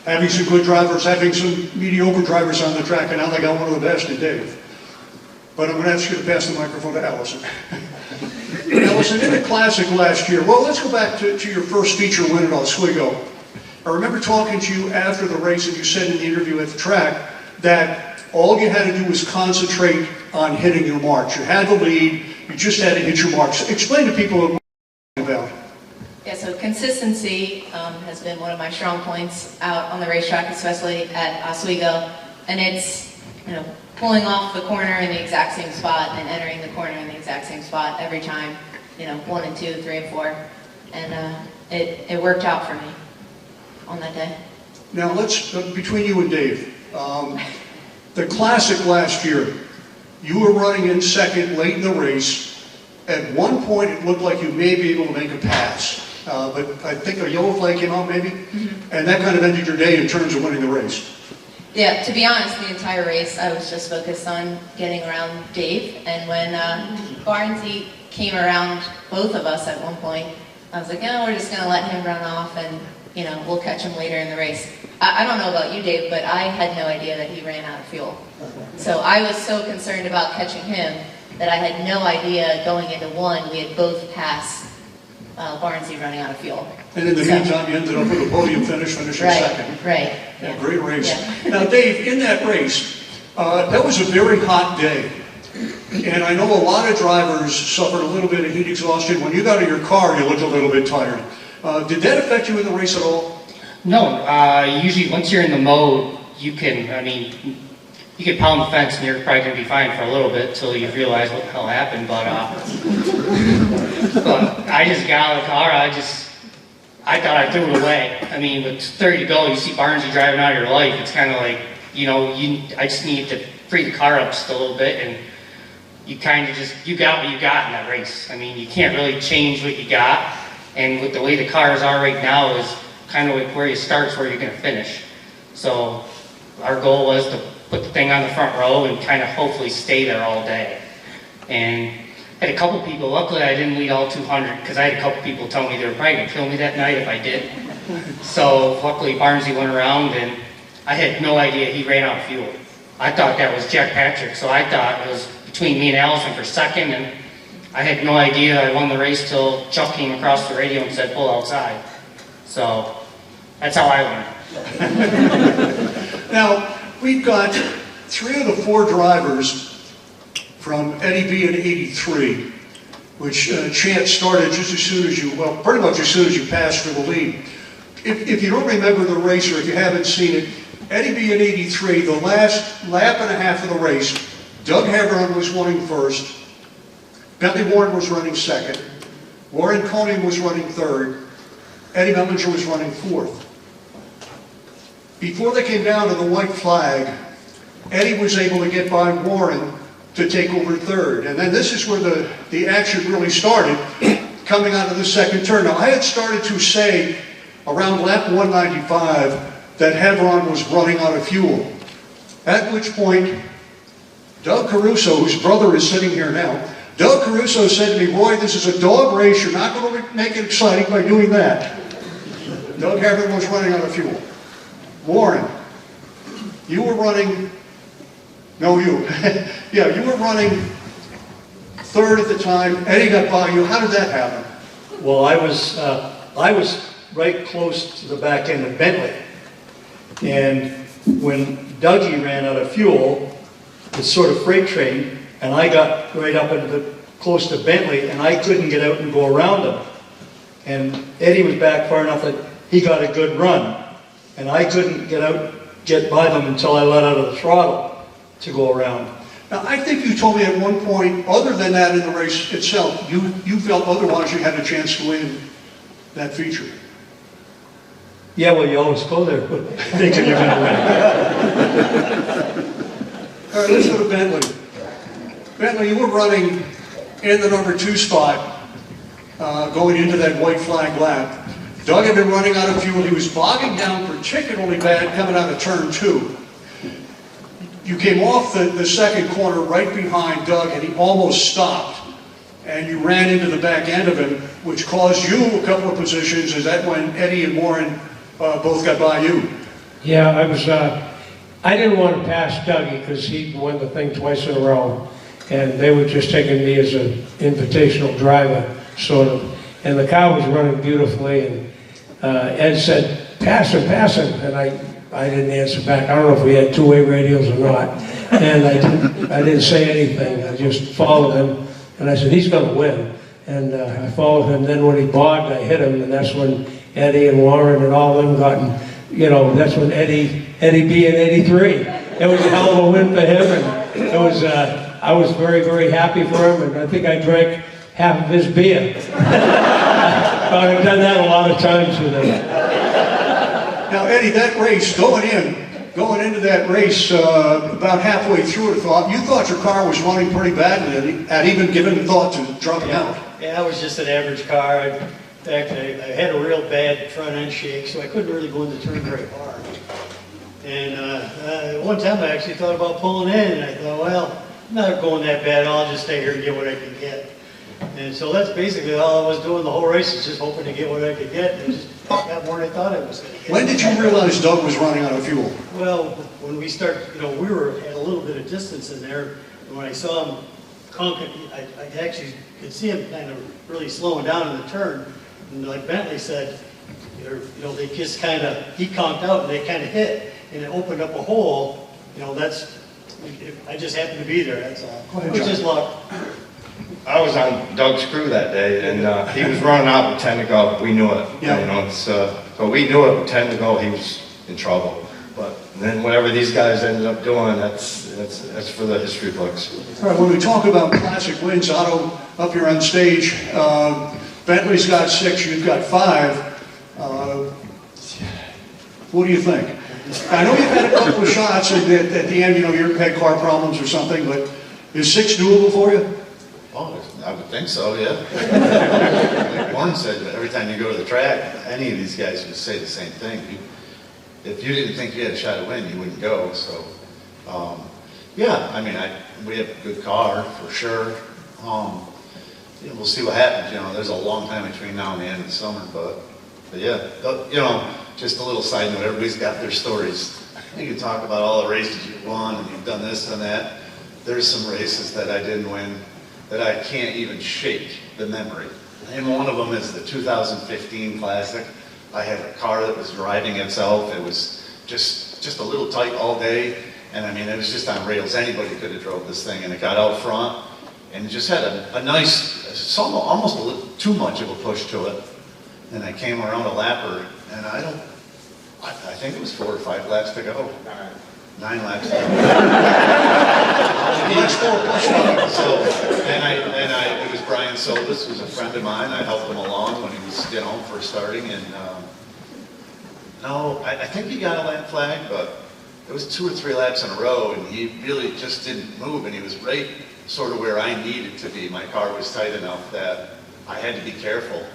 having some good drivers, having some mediocre drivers on the track, and now they got one of the best in Dave. But I'm going to ask you to pass the microphone to Allison. Allison, in the Classic last year, well, let's go back to your first feature win at Oswego. I remember talking to you after the race, and you said in the interview at the track that all you had to do was concentrate on hitting your marks. You had the lead, you just had to hit your marks. Explain to people what you're about. Yeah, so consistency has been one of my strong points out on the racetrack, especially at Oswego. And it's, you know, pulling off the corner in the exact same spot and entering the corner in the exact same spot every time, you know, 1 and 2, 3 and 4. And it worked out for me on that day. Now let's, between you and Dave, the Classic last year, you were running in second late in the race. At one point it looked like you may be able to make a pass, but I think a yellow flag came out maybe, and that kind of ended your day in terms of winning the race. Yeah, to be honest, the entire race I was just focused on getting around Dave, and when Barnesy came around both of us at one point, I was like, oh, we're just going to let him run off and, you know, we'll catch him later in the race. I don't know about you, Dave, but I had no idea that he ran out of fuel. So I was so concerned about catching him that I had no idea going into one, we had both passed Barnesy running out of fuel. And in the meantime, you ended up with a podium finish, finishing second. Right. Yeah, great race. Yeah. Now, Dave, in that race, that was a very hot day. And I know a lot of drivers suffered a little bit of heat exhaustion. When you got in your car, you looked a little bit tired. Did that affect you in the race at all? No, usually once you're in the mode, you can, I mean, you can pound the fence and you're probably going to be fine for a little bit until you realize what the hell happened, but I just got out of the car, I thought I threw it away. I mean, with 30 to go, you see Barnesy driving out of your life, it's kind of like, you know, I just need to free the car up just a little bit, and you kind of just, you got what you got in that race. I mean, you can't really change what you got, and with the way the cars are right now is kind of like where you start is where you're going to finish. So our goal was to put the thing on the front row and kind of hopefully stay there all day. And I had a couple people, luckily I didn't lead all 200 because I had a couple people tell me they were probably going to kill me that night if I did. So luckily Barnesy went around and I had no idea he ran out of fuel. I thought that was Jack Patrick, so I thought it was between me and Allison for second, and I had no idea I won the race till Chuck came across the radio and said pull outside. So that's how I learned. Now, we've got 3 of the 4 drivers from Eddie B in '83, which Chance started just as soon as you, well, pretty much as soon as you passed for the lead. If you don't remember the race, or if you haven't seen it, Eddie B in '83, the last lap and a half of the race, Doug Heveron was running first, Bentley Warren was running second, Warren Koenig was running third, Eddie Mellinger was running fourth. Before they came down to the white flag, Eddie was able to get by Warren to take over third. And then this is where the action really started, coming out of the second turn. Now, I had started to say around lap 195 that Heveron was running out of fuel. At which point, Doug Caruso, whose brother is sitting here now, Doug Caruso said to me, "Roy, this is a dog race. You're not going to make it exciting by doing that." Doug Heveron was running out of fuel. Warren, you were running, no you, yeah, you were running third at the time. Eddie got by you. How did that happen? Well, I was right close to the back end of Bentley. And when Dougie ran out of fuel, it's sort of freight train, and I got right up into close to Bentley, and I couldn't get out and go around him. And Eddie was back far enough that he got a good run, and I couldn't get by them until I let out of the throttle to go around. Now, I think you told me at one point, other than that in the race itself, you felt otherwise you had a chance to win that feature. Yeah, well, you always go there thinking you're going to win. All right, let's go to Bentley. Bentley, you were running in the number 2 spot. going into that white flag lap. Doug had been running out of fuel. He was bogging down particularly bad coming out of turn 2. You came off the second corner right behind Doug, and he almost stopped. And you ran into the back end of him, which caused you a couple of positions. Is that when Eddie and Warren both got by you? Yeah, I didn't want to pass Dougie because he won the thing twice in a row. And they were just taking me as an invitational driver, sort of. And the car was running beautifully, and Ed said, pass him, and I didn't answer back. I don't know if we had two-way radios or not. And I didn't say anything. I just followed him, and I said, he's going to win. And I followed him. Then when he bogged, I hit him, and that's when Eddie and Warren and all of them got, that's when Eddie B in '83. It was a hell of a win for him, and it was, I was very, very happy for him, and I think I drank half of his beer. But I've done that a lot of times with him. Now, Eddie, that race, going into that race, about halfway through it, you thought your car was running pretty badly, had even given thought to dropping out. Yeah, it was just an average car. In fact, I had a real bad front end shake, so I couldn't really go in the turn very hard. And one time I actually thought about pulling in, and I thought, well, I'm not going that bad. I'll just stay here and get what I can get. And so that's basically all I was doing the whole race, is just hoping to get what I could get, and just got more than I thought I was going to get. When did you realize Doug was running out of fuel? Well, when we started, we were at a little bit of distance in there, and when I saw him conking, I actually could see him kind of really slowing down in the turn. And like Bentley said, they just kind of, he conked out and they kind of hit, and it opened up a hole. I just happened to be there, that's all. It was just luck. I was on Doug's crew that day, and he was running out with 10 to go. We knew it. Yeah. But we knew it with 10 to go, he was in trouble. But then whatever these guys ended up doing, that's for the history books. All right, when we talk about classic wins, Otto, up here on stage, Bentley's got 6, you've got 5. What do you think? I know you've had a couple of shots at the end, you had car problems or something, but is 6 doable for you? Oh, I would think so, yeah. Like Warren said, every time you go to the track, any of these guys would say the same thing. If you didn't think you had a shot to win, you wouldn't go. So, yeah, I mean, we have a good car for sure. We'll see what happens. There's a long time between now and the end of the summer, but yeah, just a little side note. Everybody's got their stories. You can talk about all the races you've won and you've done this and that. There's some races that I didn't win that I can't even shake the memory. And one of them is the 2015 Classic. I had a car that was driving itself. It was just a little tight all day. And I mean, it was just on rails. Anybody could have drove this thing. And it got out front. And it just had a nice, it's almost a little too much of a push to it. And I came around a lapper. And I think it was 4 or 5 laps to go. 9 laps to go. It was Brian Solis, who's a friend of mine. I helped him along when he was, first starting. And I think he got a lap flag, but it was 2 or 3 laps in a row, and he really just didn't move, and he was right sort of where I needed to be. My car was tight enough that I had to be careful.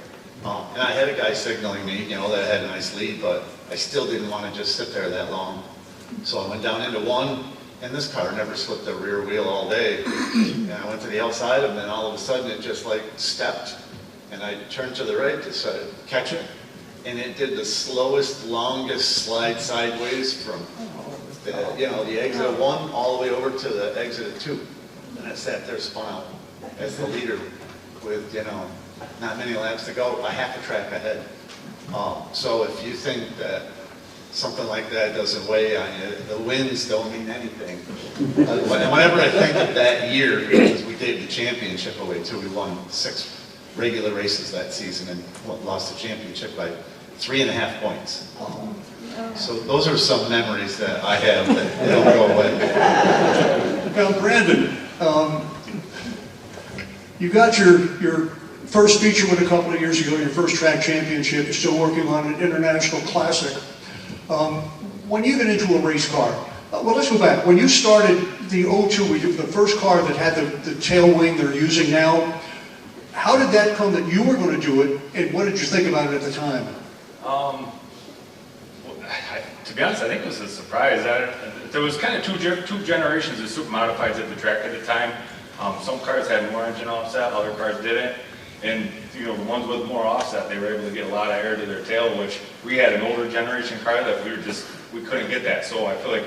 And I had a guy signaling me, that had a nice lead, but I still didn't want to just sit there that long. So I went down into 1, and this car never slipped the rear wheel all day. And I went to the outside, and then all of a sudden it just stepped. And I turned to the right to catch it, and it did the slowest, longest slide sideways from the exit of 1 all the way over to the exit of 2. And I sat there spun out as the leader with, not many laps to go, a half a track ahead. So if you think that something like that doesn't weigh on you, the wins don't mean anything. Whenever I think of that year, because we gave the championship away too, we won 6 regular races that season and lost the championship by 3.5 points. So those are some memories that I have that don't go away. Now, Brandon, you got your first feature win a couple of years ago, your first track championship. You're still working on an international classic. When you get into a race car, well, let's go back. When you started the 02, the first car that had the tail wing they're using now, how did that come that you were going to do it, and what did you think about it at the time? To be honest, I think it was a surprise. There was kind of two generations of super modifieds at the track at the time. Some cars had more engine offset, other cars didn't. And you know, the ones with more offset, they were able to get a lot of air to their tail, which we had an older generation car that we couldn't get that. So I feel like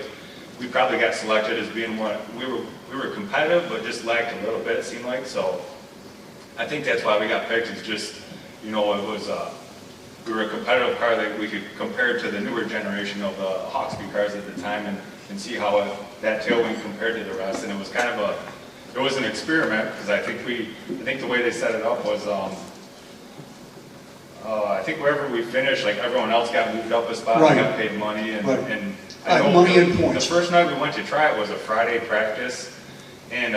we probably got selected as being one. We were competitive, but just lacked a little bit, it seemed like. So I think that's why we got picked. It's just, you know, it was we were a competitive car that we could compare to the newer generation of Hawksby cars at the time and see how that tailwind compared to the rest. And it was kind of it was an experiment, because I think the way they set it up was, I think wherever we finished, like everyone else got moved up a spot, Right. and got paid money, and, Right. and I know money and points. the first night we went to try it was a Friday practice, and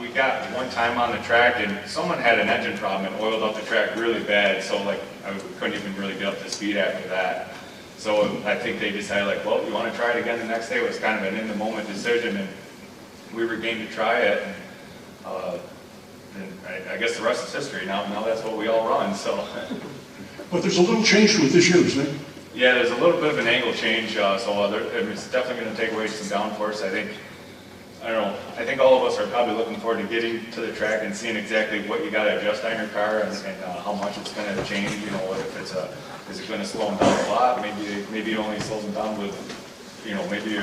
we got one time on the track, and someone had an engine problem and oiled up the track really bad, so like we couldn't even really get up to speed after that. So I think they decided, like, well, you want to try it again the next day? It was kind of an in-the-moment decision, and we were game to try it. And I guess the rest is history. Now that's what we all run. So. But there's a little change to it this year, isn't it? Yeah, there's a little bit of an angle change. It's definitely going to take away some downforce. I don't know. I think all of us are probably looking forward to getting to the track and seeing exactly what you got to adjust on your car and how much it's going to change. You know, if is it going to slow them down a lot? Maybe it only slows them down with, you know, maybe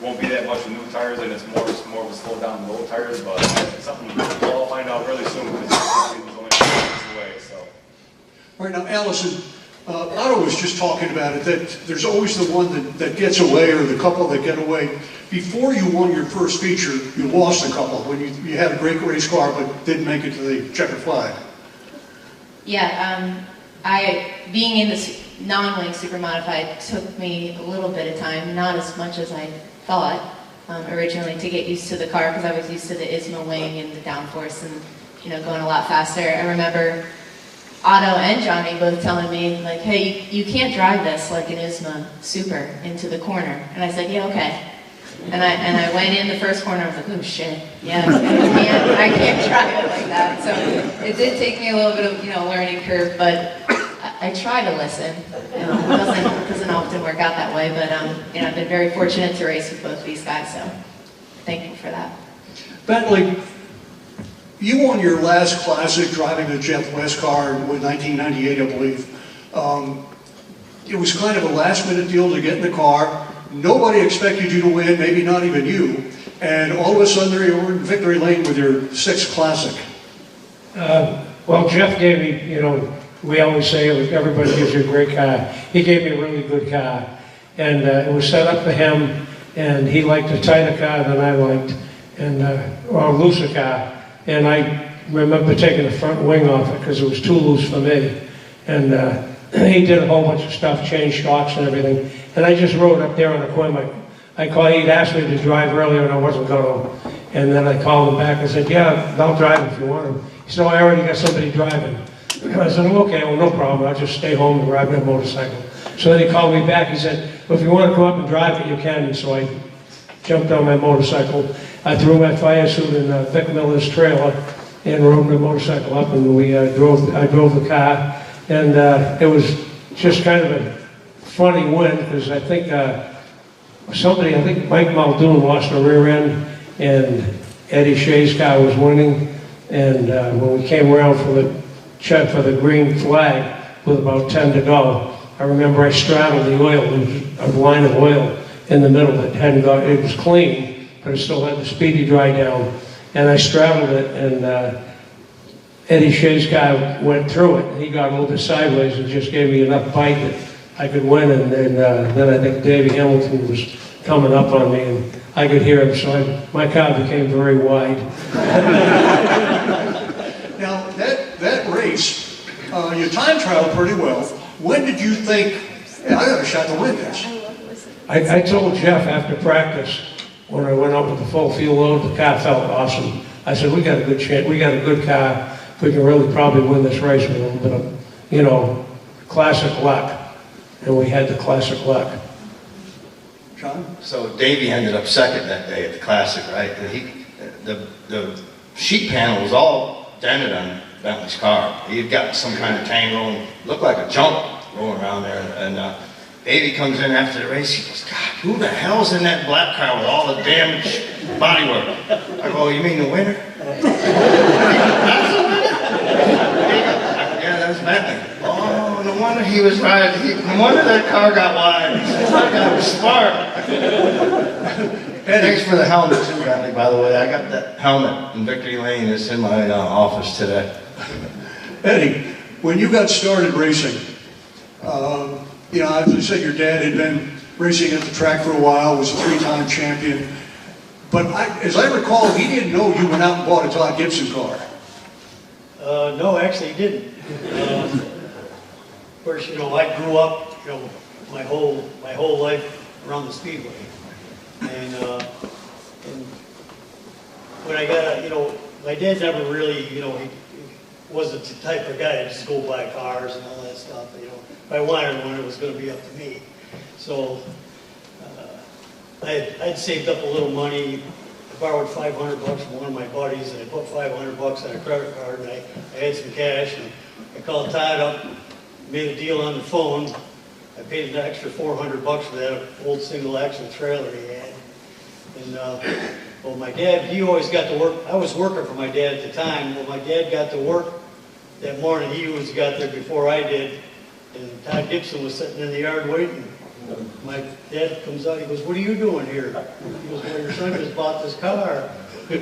won't be that much with new tires, and it's more of a slow down with old tires. But it's something we'll all find out really soon, because it's only 2 weeks away. So. Right now, Allison, Otto was just talking about it, that there's always the one that gets away, or the couple that get away. Before you won your first feature, you lost a couple when you had a great race car but didn't make it to the checkered flag. Yeah, being in the non-wing super modified took me a little bit of time, not as much as I thought originally, to get used to the car, because I was used to the ISMA wing and the downforce and, you know, going a lot faster. I remember Otto and Johnny both telling me, like, hey, you can't drive this like an ISMA Super into the corner. And I said, yeah, okay. And I went in the first corner, I was like, oh shit, yeah, I can't drive it like that. So it did take me a little bit of, you know, learning curve, but I try to listen. You know, it doesn't often work out that way, but you know, I've been very fortunate to race with both these guys, so thankful for that. Bentley, you won your last classic driving the Jeff West car in 1998, I believe. It was kind of a last-minute deal to get in the car. Nobody expected you to win, maybe not even you. And all of a sudden, you were in victory lane with your 6th classic. Well, Jeff gave me, you know, we always say everybody gives you a great car. He gave me a really good car. And it was set up for him, and he liked a tighter car than I liked, and or a looser car. And I remember taking the front wing off it because it was too loose for me. And he did a whole bunch of stuff, changed shocks and everything. And I just rode up there on a whim. He'd asked me to drive earlier and I wasn't going to. And then I called him back and said, yeah, I'll drive if you want him. He said, oh, I already got somebody driving. I said, okay, well, no problem. I'll just stay home and ride my motorcycle. So then he called me back. He said, well, if you want to come up and drive it, you can. And so I jumped on my motorcycle. I threw my fire suit in Vic Miller's trailer and rode my motorcycle up, and I drove the car. And it was just kind of a funny win, because I think Mike Muldoon lost a rear end, and Eddie Shea's car was winning. And when we came around for the check for the green flag with about 10 to go, I remember I straddled the oil. There was a line of oil in the middle that hadn't got, it was clean, but it still had the speedy dry down. And I straddled it, and Eddie Shea's guy went through it. He got a little bit sideways and just gave me enough bite that I could win. And then I think Davey Hamilton was coming up on me, and I could hear him, so my car became very wide. Now, that race, you time trialed pretty well. When did you think, hey, I got a shot to win this? I told Jeff after practice, when I went out with the full field load, the car felt awesome. I said, we got a good chance, we got a good car. We can really probably win this race with a little bit of, you know, classic luck. And we had the classic luck. John? So Davey ended up second that day at the classic, right? The sheet panel was all dented on Bentley's car. He'd got some kind of tangle and looked like a jump going around there. And Davey comes in after the race. He goes, God, who the hell's in that black car with all the damaged bodywork? I go, you mean the winner? That's the winner? Yeah, that's Bentley. Oh, no wonder he was right. No wonder that car got wide. That guy was smart. Thanks for the helmet too, Bentley, by the way. I got that helmet in Victory Lane. It's in my office today. Eddie, when you got started racing, you know, as you said, your dad had been racing at the track for a while, was a 3-time champion. But as I recall, he didn't know you went out and bought a Todd Gibson car. No, actually he didn't. Of course, you know, I grew up, you know, my whole life around the Speedway. And when I got, you know, my dad never really, you know, he wasn't the type of guy to just go buy cars and all that stuff. You know, if I wanted one, it was going to be up to me. So I'd saved up a little money. I borrowed $500 from one of my buddies, and I put $500 on a credit card, and I had some cash, and I called Todd up, made a deal on the phone. I paid an extra $400 for that old single axle trailer he had. And well, my dad, he always got to work. I was working for my dad at the time. Well, my dad got to work that morning. He always got there before I did. And Todd Gibson was sitting in the yard waiting. My dad comes out, he goes, "What are you doing here?" He goes, "Well, your son just bought this car." I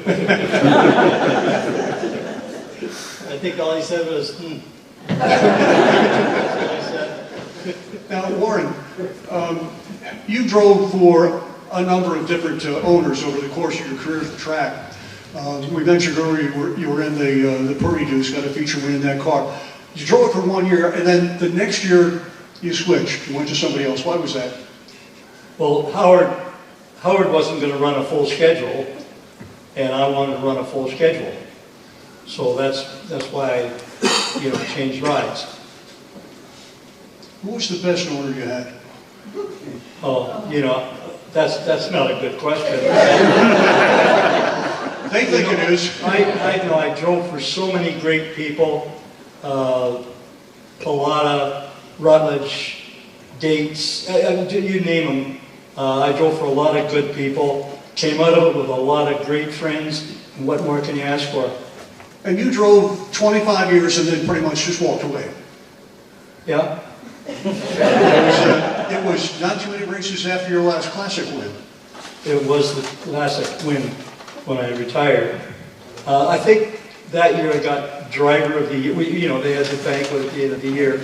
think all he said was, That's all he said. Now, Warren, you drove for a number of different owners over the course of your career at the track. We mentioned earlier you were in the Purdy Deuce, got a feature win in that car. You drove it for 1 year, and then the next year you switched. You went to somebody else. Why was that? Well, Howard wasn't going to run a full schedule, and I wanted to run a full schedule. So that's why I, you know, changed rides. Who was the best owner you had? Oh, you know, that's not a good question. They think it is. I drove for so many great people. Pallotta, Rutledge, Gates, you name them. I drove for a lot of good people. Came out of it with a lot of great friends. And what more can you ask for? And you drove 25 years and then pretty much just walked away. Yeah. It was not too many races after your last Classic win. It was the Classic win when I retired. I think that year I got Driver of the Year. You know, they had the banquet at the end of the year.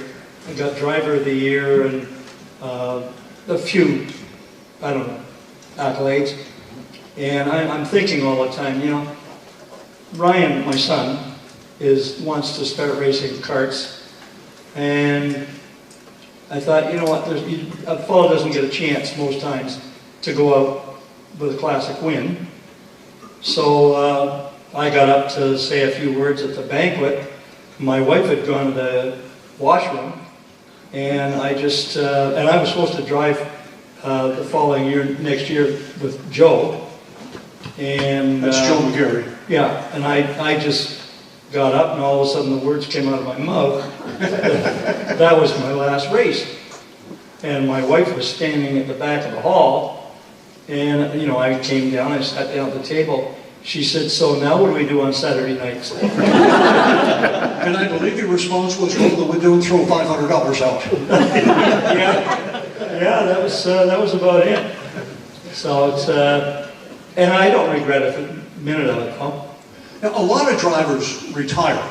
I got Driver of the Year and a few, I don't know, accolades. And I'm thinking all the time, you know, Ryan, my son, wants to start racing karts. And I thought, you know what, a fellow doesn't get a chance most times to go out with a Classic win. So I got up to say a few words at the banquet. My wife had gone to the washroom, and I just, and I was supposed to drive the following year, next year with Joe. And That's Joe McGarry. Yeah, and I just got up, and all of a sudden the words came out of my mouth. That was my last race. And my wife was standing at the back of the hall, and, you know, I came down, I sat down at the table. She said, "So now what do we do on Saturday nights?" And I believe your response was, "Go to the window and throw $500 out." Yeah, that was about it. So it's, and I don't regret a minute of it, huh? Now, a lot of drivers retire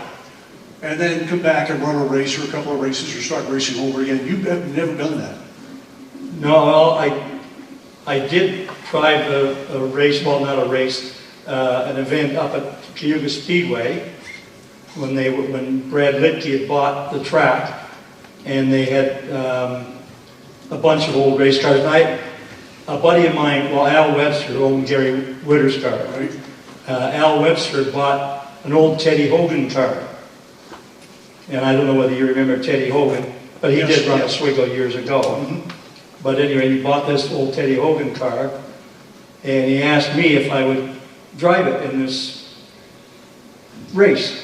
and then come back and run a race or a couple of races or start racing over again. You have never done that. No, well, I did drive a race, well, not a race, an event up at Oswego Speedway when Brad Litke had bought the track, and they had a bunch of old race cars. And a buddy of mine, well, Al Webster, who owned Gary Witter's car, right? Al Webster bought an old Teddy Hogan car. And I don't know whether you remember Teddy Hogan, but he did run Oswego years ago. Mm-hmm. But anyway, he bought this old Teddy Hogan car, and he asked me if I would drive it in this race.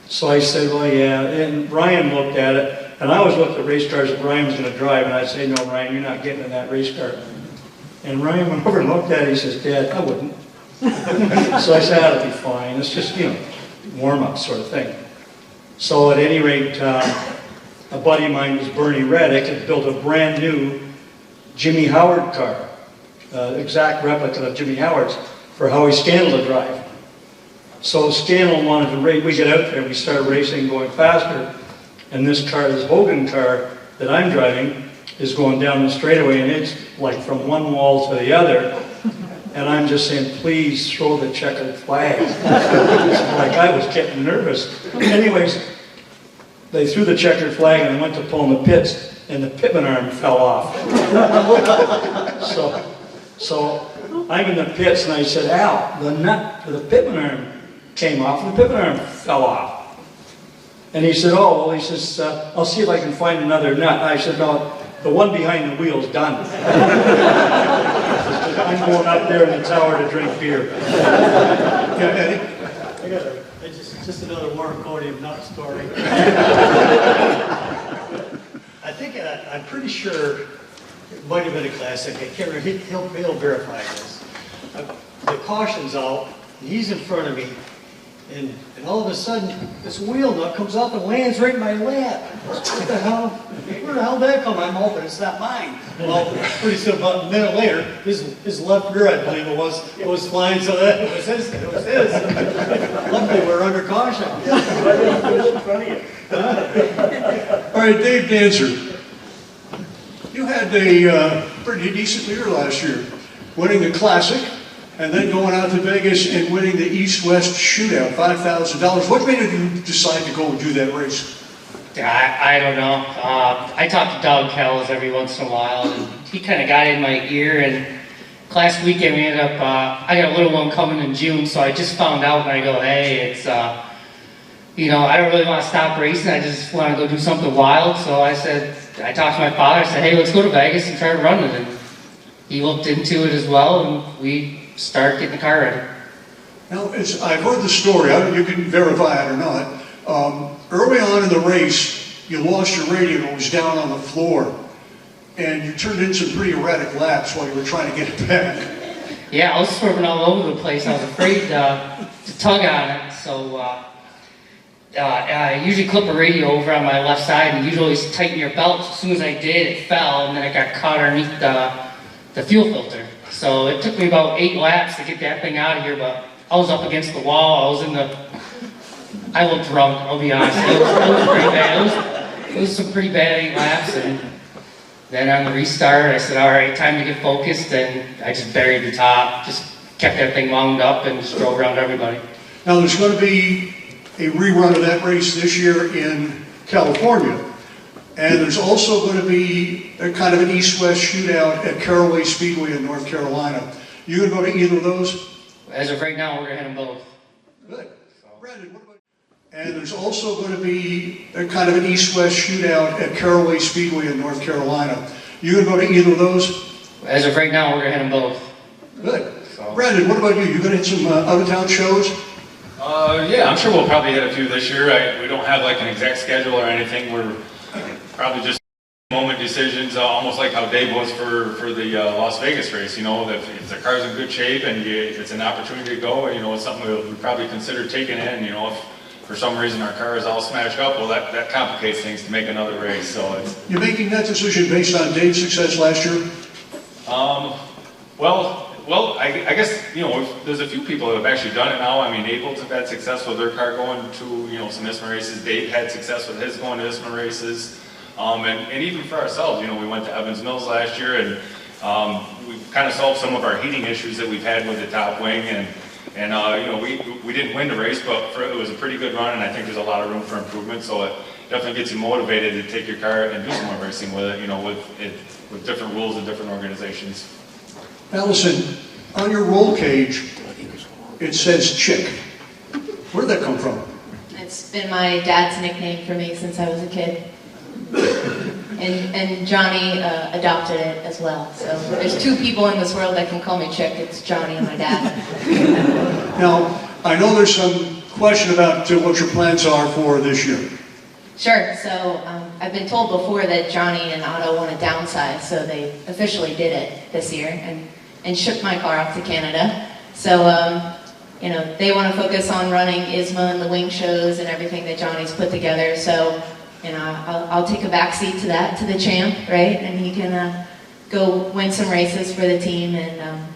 So I said, well, yeah, and Ryan looked at it, and I always looked at race cars that Ryan was going to drive, and I'd say, no, Ryan, you're not getting in that race car. And Ryan went over and looked at it, he says, Dad, I wouldn't. So I said, that'll be fine, it's just, warm-up sort of thing. So at any rate, a buddy of mine was Bernie Reddick, had built a brand new Jimmy Howard car, exact replica of Jimmy Howard's, for Howie Scandal to drive. So Scandal wanted to race, we get out there, we start racing, going faster, and this car, this Hogan car that I'm driving, is going down the straightaway, and it's like from one wall to the other, and I'm just saying, please throw the checkered flag. Like I was getting nervous. Anyways, they threw the checkered flag, and I went to pull in the pits, and the pitman arm fell off. So I'm in the pits, and I said, Al, the nut for the pitman arm came off, and the pitman arm fell off. And he said, oh, well, he says, I'll see if I can find another nut. I said, no, the one behind the wheel's done. I'm going up there in the tower to drink beer. Yeah, Eddie? I got just another Warren nut story. I think, I'm pretty sure it might have been a classic. I can't remember. He'll verify this. The caution's out, and he's in front of me, and all of a sudden, this wheel nut comes up and lands right in my lap. What the hell? Where the hell did that come? I'm hoping it's not mine. Well, pretty soon, about a minute later, his left rear, I believe it was flying, so that it was his. Luckily, we're under caution. All right, Dave Dancer, you had a pretty decent year last year, winning the Classic, and then going out to Vegas and winning the East-West Shootout, $5,000. What made you decide to go and do that race? I don't know. I talk to Doug Hells every once in a while, and he kind of got in my ear. And last weekend we ended up, I got a little one coming in June, so I just found out, and I go, hey, it's, I don't really want to stop racing. I just want to go do something wild. So I talked to my father. I said, hey, let's go to Vegas and try to run it. And he looked into it as well, and we started getting the car ready. Now, I've heard the story. You can verify it or not. Early on in the race, you lost your radio and it was down on the floor. And you turned in some pretty erratic laps while you were trying to get it back. Yeah, I was swerving all over the place. I was afraid to tug on it. So I usually clip a radio over on my left side, and usually always tighten your belt. As soon as I did, it fell, and then it got caught underneath the fuel filter. So it took me about 8 laps to get that thing out of here, but I was up against the wall. I looked drunk, I'll be honest. It was pretty bad. It was some pretty bad 8 laps, and then on the restart, I said, all right, time to get focused, and I just buried the top, just kept that thing wound up and just drove around everybody. Now, there's going to be a rerun of that race this year in California. And there's also going to be a kind of an East-West Shootout at Caraway Speedway in North Carolina. You going to go to either of those? As of right now, we're going to hit them both. Good. Brandon, what about you? And there's also going to be a kind of an East-West Shootout at Caraway Speedway in North Carolina. You going to go to either of those? As of right now, we're going to hit them both. Good. So. Brandon, what about you? You going to hit some out-of-town shows? Yeah, I'm sure we'll probably hit a few this year. We don't have like an exact schedule or anything. We're probably just moment decisions, almost like how Dave was for the Las Vegas race. If the car's in good shape and it's an opportunity to go, it's something we'll probably consider taking in. If for some reason our car is all smashed up, well, that complicates things to make another race. So you're making that decision based on Dave's success last year? Well, I guess, there's a few people that have actually done it now. I mean, Naples have had success with their car going to, some ISMA races. Dave had success with his going to ISMA races. And even for ourselves, we went to Evans Mills last year, and we kind of solved some of our heating issues that we've had with the top wing. And we didn't win the race, but it was a pretty good run, and I think there's a lot of room for improvement. So it definitely gets you motivated to take your car and do some more racing with it, with different rules and different organizations. Allison, on your roll cage, it says Chick. Where'd that come from? It's been my dad's nickname for me since I was a kid. And Johnny adopted it as well. So there's 2 people in this world that can call me Chick. It's Johnny and my dad. Now, I know there's some question about what your plans are for this year. Sure. So I've been told before that Johnny and Otto want to downsize, so they officially did it this year and shipped my car off to Canada. So, you know, they want to focus on running ISMA and the wing shows and everything that Johnny's put together. So, you know, I'll take a backseat to that, to the champ, right? And he can go win some races for the team. And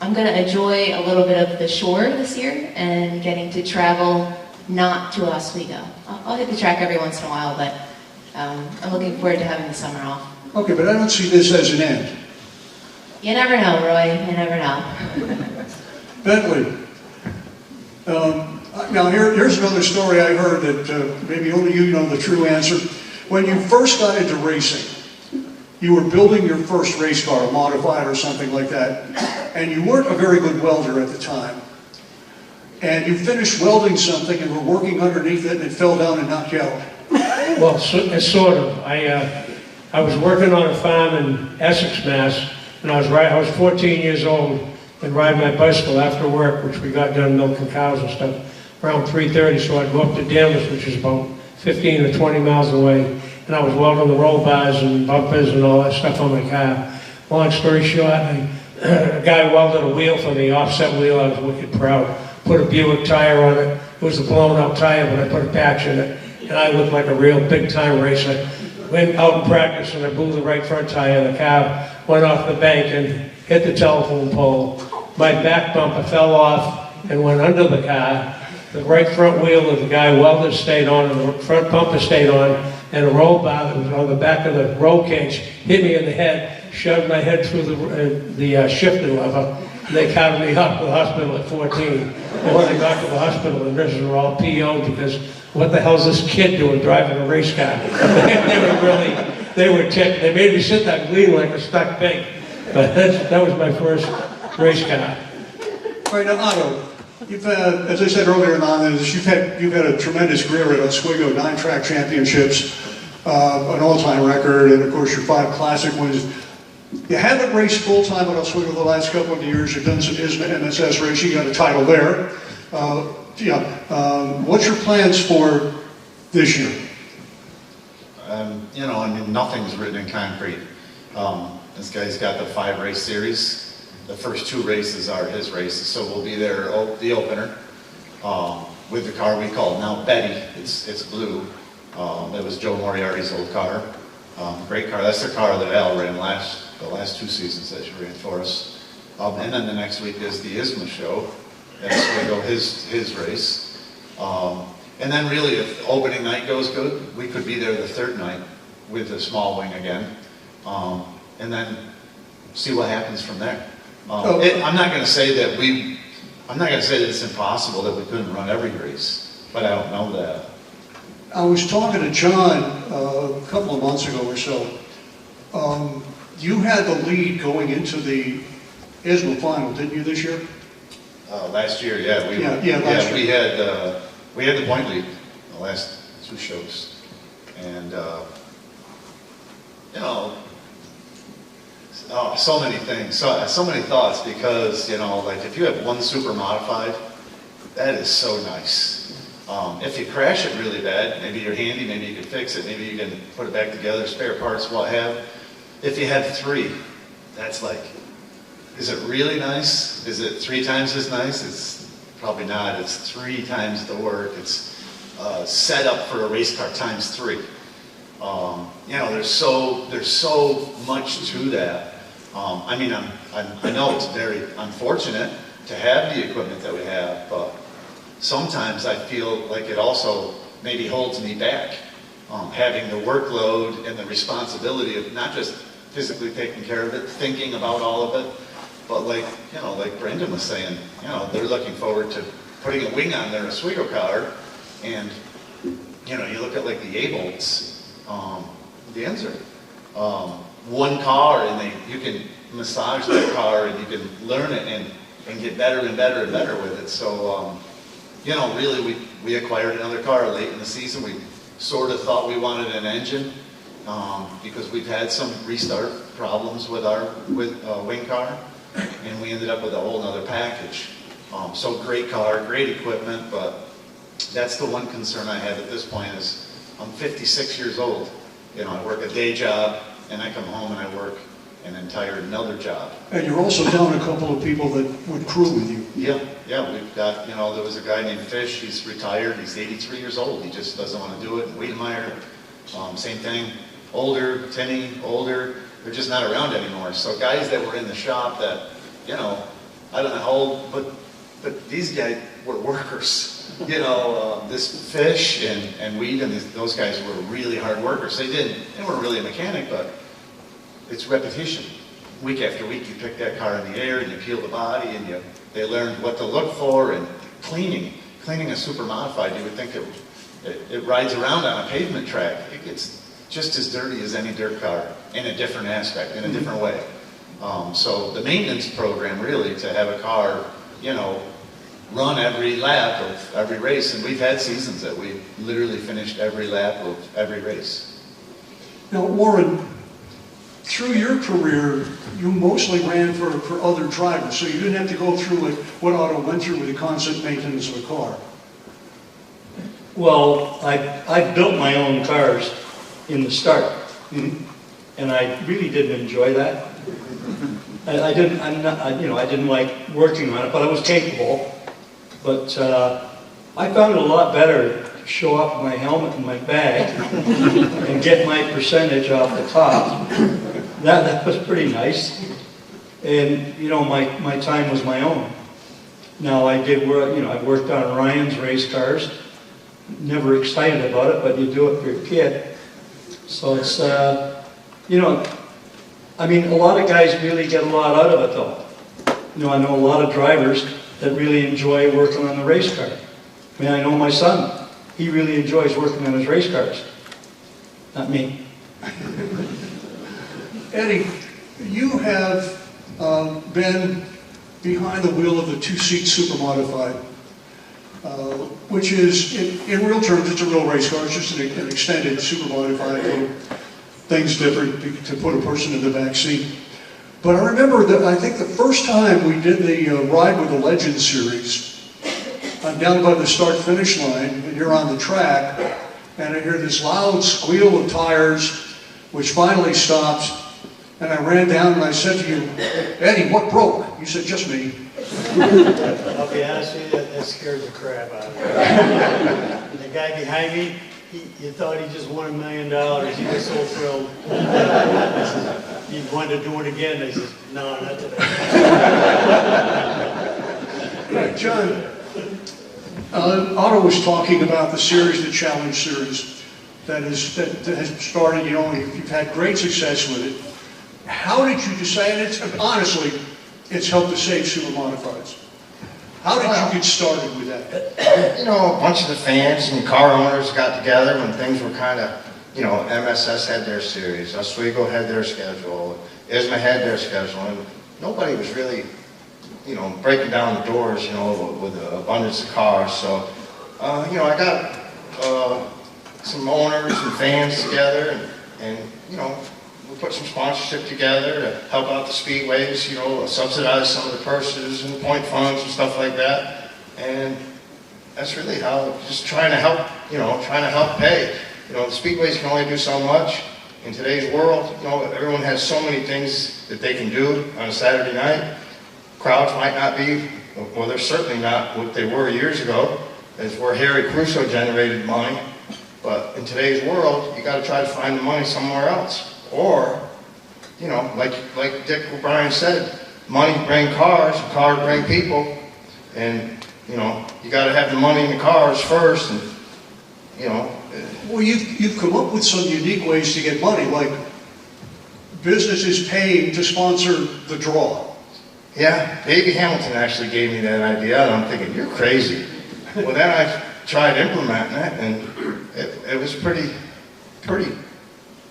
I'm going to enjoy a little bit of the shore this year and getting to travel not to Oswego. I'll hit the track every once in a while, but I'm looking forward to having the summer off. Okay, but I don't see this as an end. You never know, Roy. You never know. Bentley, now here's another story I heard that maybe only you know the true answer. When you first got into racing, you were building your first race car, a modified or something like that, and you weren't a very good welder at the time. And you finished welding something and were working underneath it and it fell down and knocked you out. Well, sort of. I was working on a farm in Essex, Mass, and I was 14 years old and riding my bicycle after work, which we got done milking cows and stuff, around 3:30. So I'd go up to Danvers, which is about 15 or 20 miles away, and I was welding the roll bars and bumpers and all that stuff on my car. Long story short, a guy welded a wheel for me, offset wheel. I was wicked proud. Put a Buick tire on it. It was a blown out tire, but I put a patch in it. And I looked like a real big time racer. Went out in practice and I blew the right front tire. The car went off the bank and hit the telephone pole. My back bumper fell off and went under the car. The right front wheel of the guy welded stayed on and the front bumper stayed on. And a roll bar that was on the back of the roll cage hit me in the head, shoved my head through the shifting lever. They carried me up to the hospital at 14. And when I got to the hospital, the nurses were all PO'd because what the hell's this kid doing driving a race car? they were ticked. They made me sit there gleaming like a stuck pig. But that was my first race car. All right, now Otto, you've as I said earlier on, you've had a tremendous career at Oswego, 9 track championships, an all-time record, and of course your 5 classic wins. You haven't raced full-time at Oswego the last couple of years. You've done some ISMA MSS racing. You got a title there. What's your plans for this year? You know, I mean, nothing's written in concrete. This guy's got the 5 race series. The first 2 races are his races, so we'll be there, the opener, with the car we call now Betty. It's blue. It was Joe Moriarty's old car. Great car. That's the car that Al ran the last 2 seasons that she ran for us. And then the next week is the ISMA show. That's going to go his race. And then really, if the opening night goes good, we could be there the 3rd night with a small wing again. And then see what happens from there. I'm not going to say that it's impossible that we couldn't run every race, but I don't know that. I was talking to John a couple of months ago or so. You had the lead going into the ISMA final, didn't you, this year? Last year, yeah. Last year. We had the point lead the last 2 shows. And, you know, so many things, so many thoughts because, you know, like if you have 1 super modified, that is so nice. If you crash it really bad, maybe you're handy, maybe you can fix it, maybe you can put it back together, spare parts, what have. If you had 3, that's like, is it really nice? Is it 3 times as nice? It's probably not. It's 3 times the work. It's set up for a race car times 3. You know, there's so much to that. I mean, I know it's very unfortunate to have the equipment that we have, but sometimes I feel like it also maybe holds me back. Having the workload and the responsibility of not just physically taking care of it, thinking about all of it, but like, you know, like Brendan was saying, you know, they're looking forward to putting a wing on their Oswego car, and, you know, you look at like the A-bolts, the ends are 1 car, and you can massage that car, and you can learn it and get better and better and better with it. So, you know, really, we acquired another car late in the season. We sort of thought we wanted an engine because we've had some restart problems with our wing car, and we ended up with a whole other package. So great car, great equipment, but that's the one concern I have at this point is I'm 56 years old. You know, I work a day job, and I come home and I work an entire another job. And you're also down a couple of people that would crew with you. Yeah, we've got, you know, there was a guy named Fish, he's retired, he's 83 years old, he just doesn't want to do it. And Wiedemeyer, same thing, older, Tenney, older, they're just not around anymore. So guys that were in the shop that, you know, I don't know how old, but these guys were workers. You know, this Fish and Weed and those guys were really hard workers. They weren't really a mechanic, but it's repetition. Week after week, you pick that car in the air and you peel the body and they learned what to look for. And cleaning a super modified, you would think it rides around on a pavement track. It gets just as dirty as any dirt car in a different aspect, in a different way. So the maintenance program really to have a car, you know, run every lap of every race, and we've had seasons that we literally finished every lap of every race. Now, Warren, through your career, you mostly ran for other drivers, so you didn't have to go through like what Otto went through with the constant maintenance of a car. Well, I built my own cars in the start, and I really didn't enjoy that. I didn't like working on it, but I was capable. But I found it a lot better to show up my helmet and my bag and get my percentage off the top. That was pretty nice. And, you know, my time was my own. Now, I did work, you know, I worked on Ryan's race cars. Never excited about it, but you do it for your kid. So it's, you know, I mean, a lot of guys really get a lot out of it, though. You know, I know a lot of drivers that really enjoy working on the race car. I mean, I know my son. He really enjoys working on his race cars. Not me. Eddie, you have been behind the wheel of the two-seat super modified, which is, in real terms, it's a real race car. It's just an extended super modified, little things different to put a person in the back seat. But I remember that I think the first time we did the Ride with the Legends series, I'm down by the start-finish line, and you're on the track, and I hear this loud squeal of tires, which finally stops, and I ran down and I said to you, Eddie, what broke? You said, just me. I'll be honest with you, that scared the crap out of me. And the guy behind me, you thought he just won $1 million. He was so thrilled. He wanted to do it again. I said, no, not today. Right, John, Otto was talking about the series, the Challenge series, that has started, you know, you've had great success with it. How did you decide? And honestly, it's helped to save super modifieds. How did you get started with that? You know, a bunch of the fans and car owners got together when things were kind of, you know, MSS had their series, Oswego had their schedule, ISMA had their schedule, and nobody was really, you know, breaking down the doors, you know, with an abundance of cars. So, you know, I got some owners and fans together, and you know, we put some sponsorship together to help out the speedways, you know, subsidize some of the purses and point funds and stuff like that. And that's really how, just trying to help, you know, trying to help pay. You know, the speedways can only do so much. In today's world, you know, everyone has so many things that they can do on a Saturday night. Crowds might not be, well, they're certainly not what they were years ago, as where Harry Crusoe generated money. But in today's world, you got to try to find the money somewhere else. Or, you know, like Dick O'Brien said, money bring cars, and cars bring people, and you know, you got to have the money in the cars first, and you know. Well, you've come up with some unique ways to get money, like businesses paying to sponsor the draw. Yeah, Davey Hamilton actually gave me that idea, and I'm thinking, you're crazy. Well, then I tried implementing it, and it was pretty,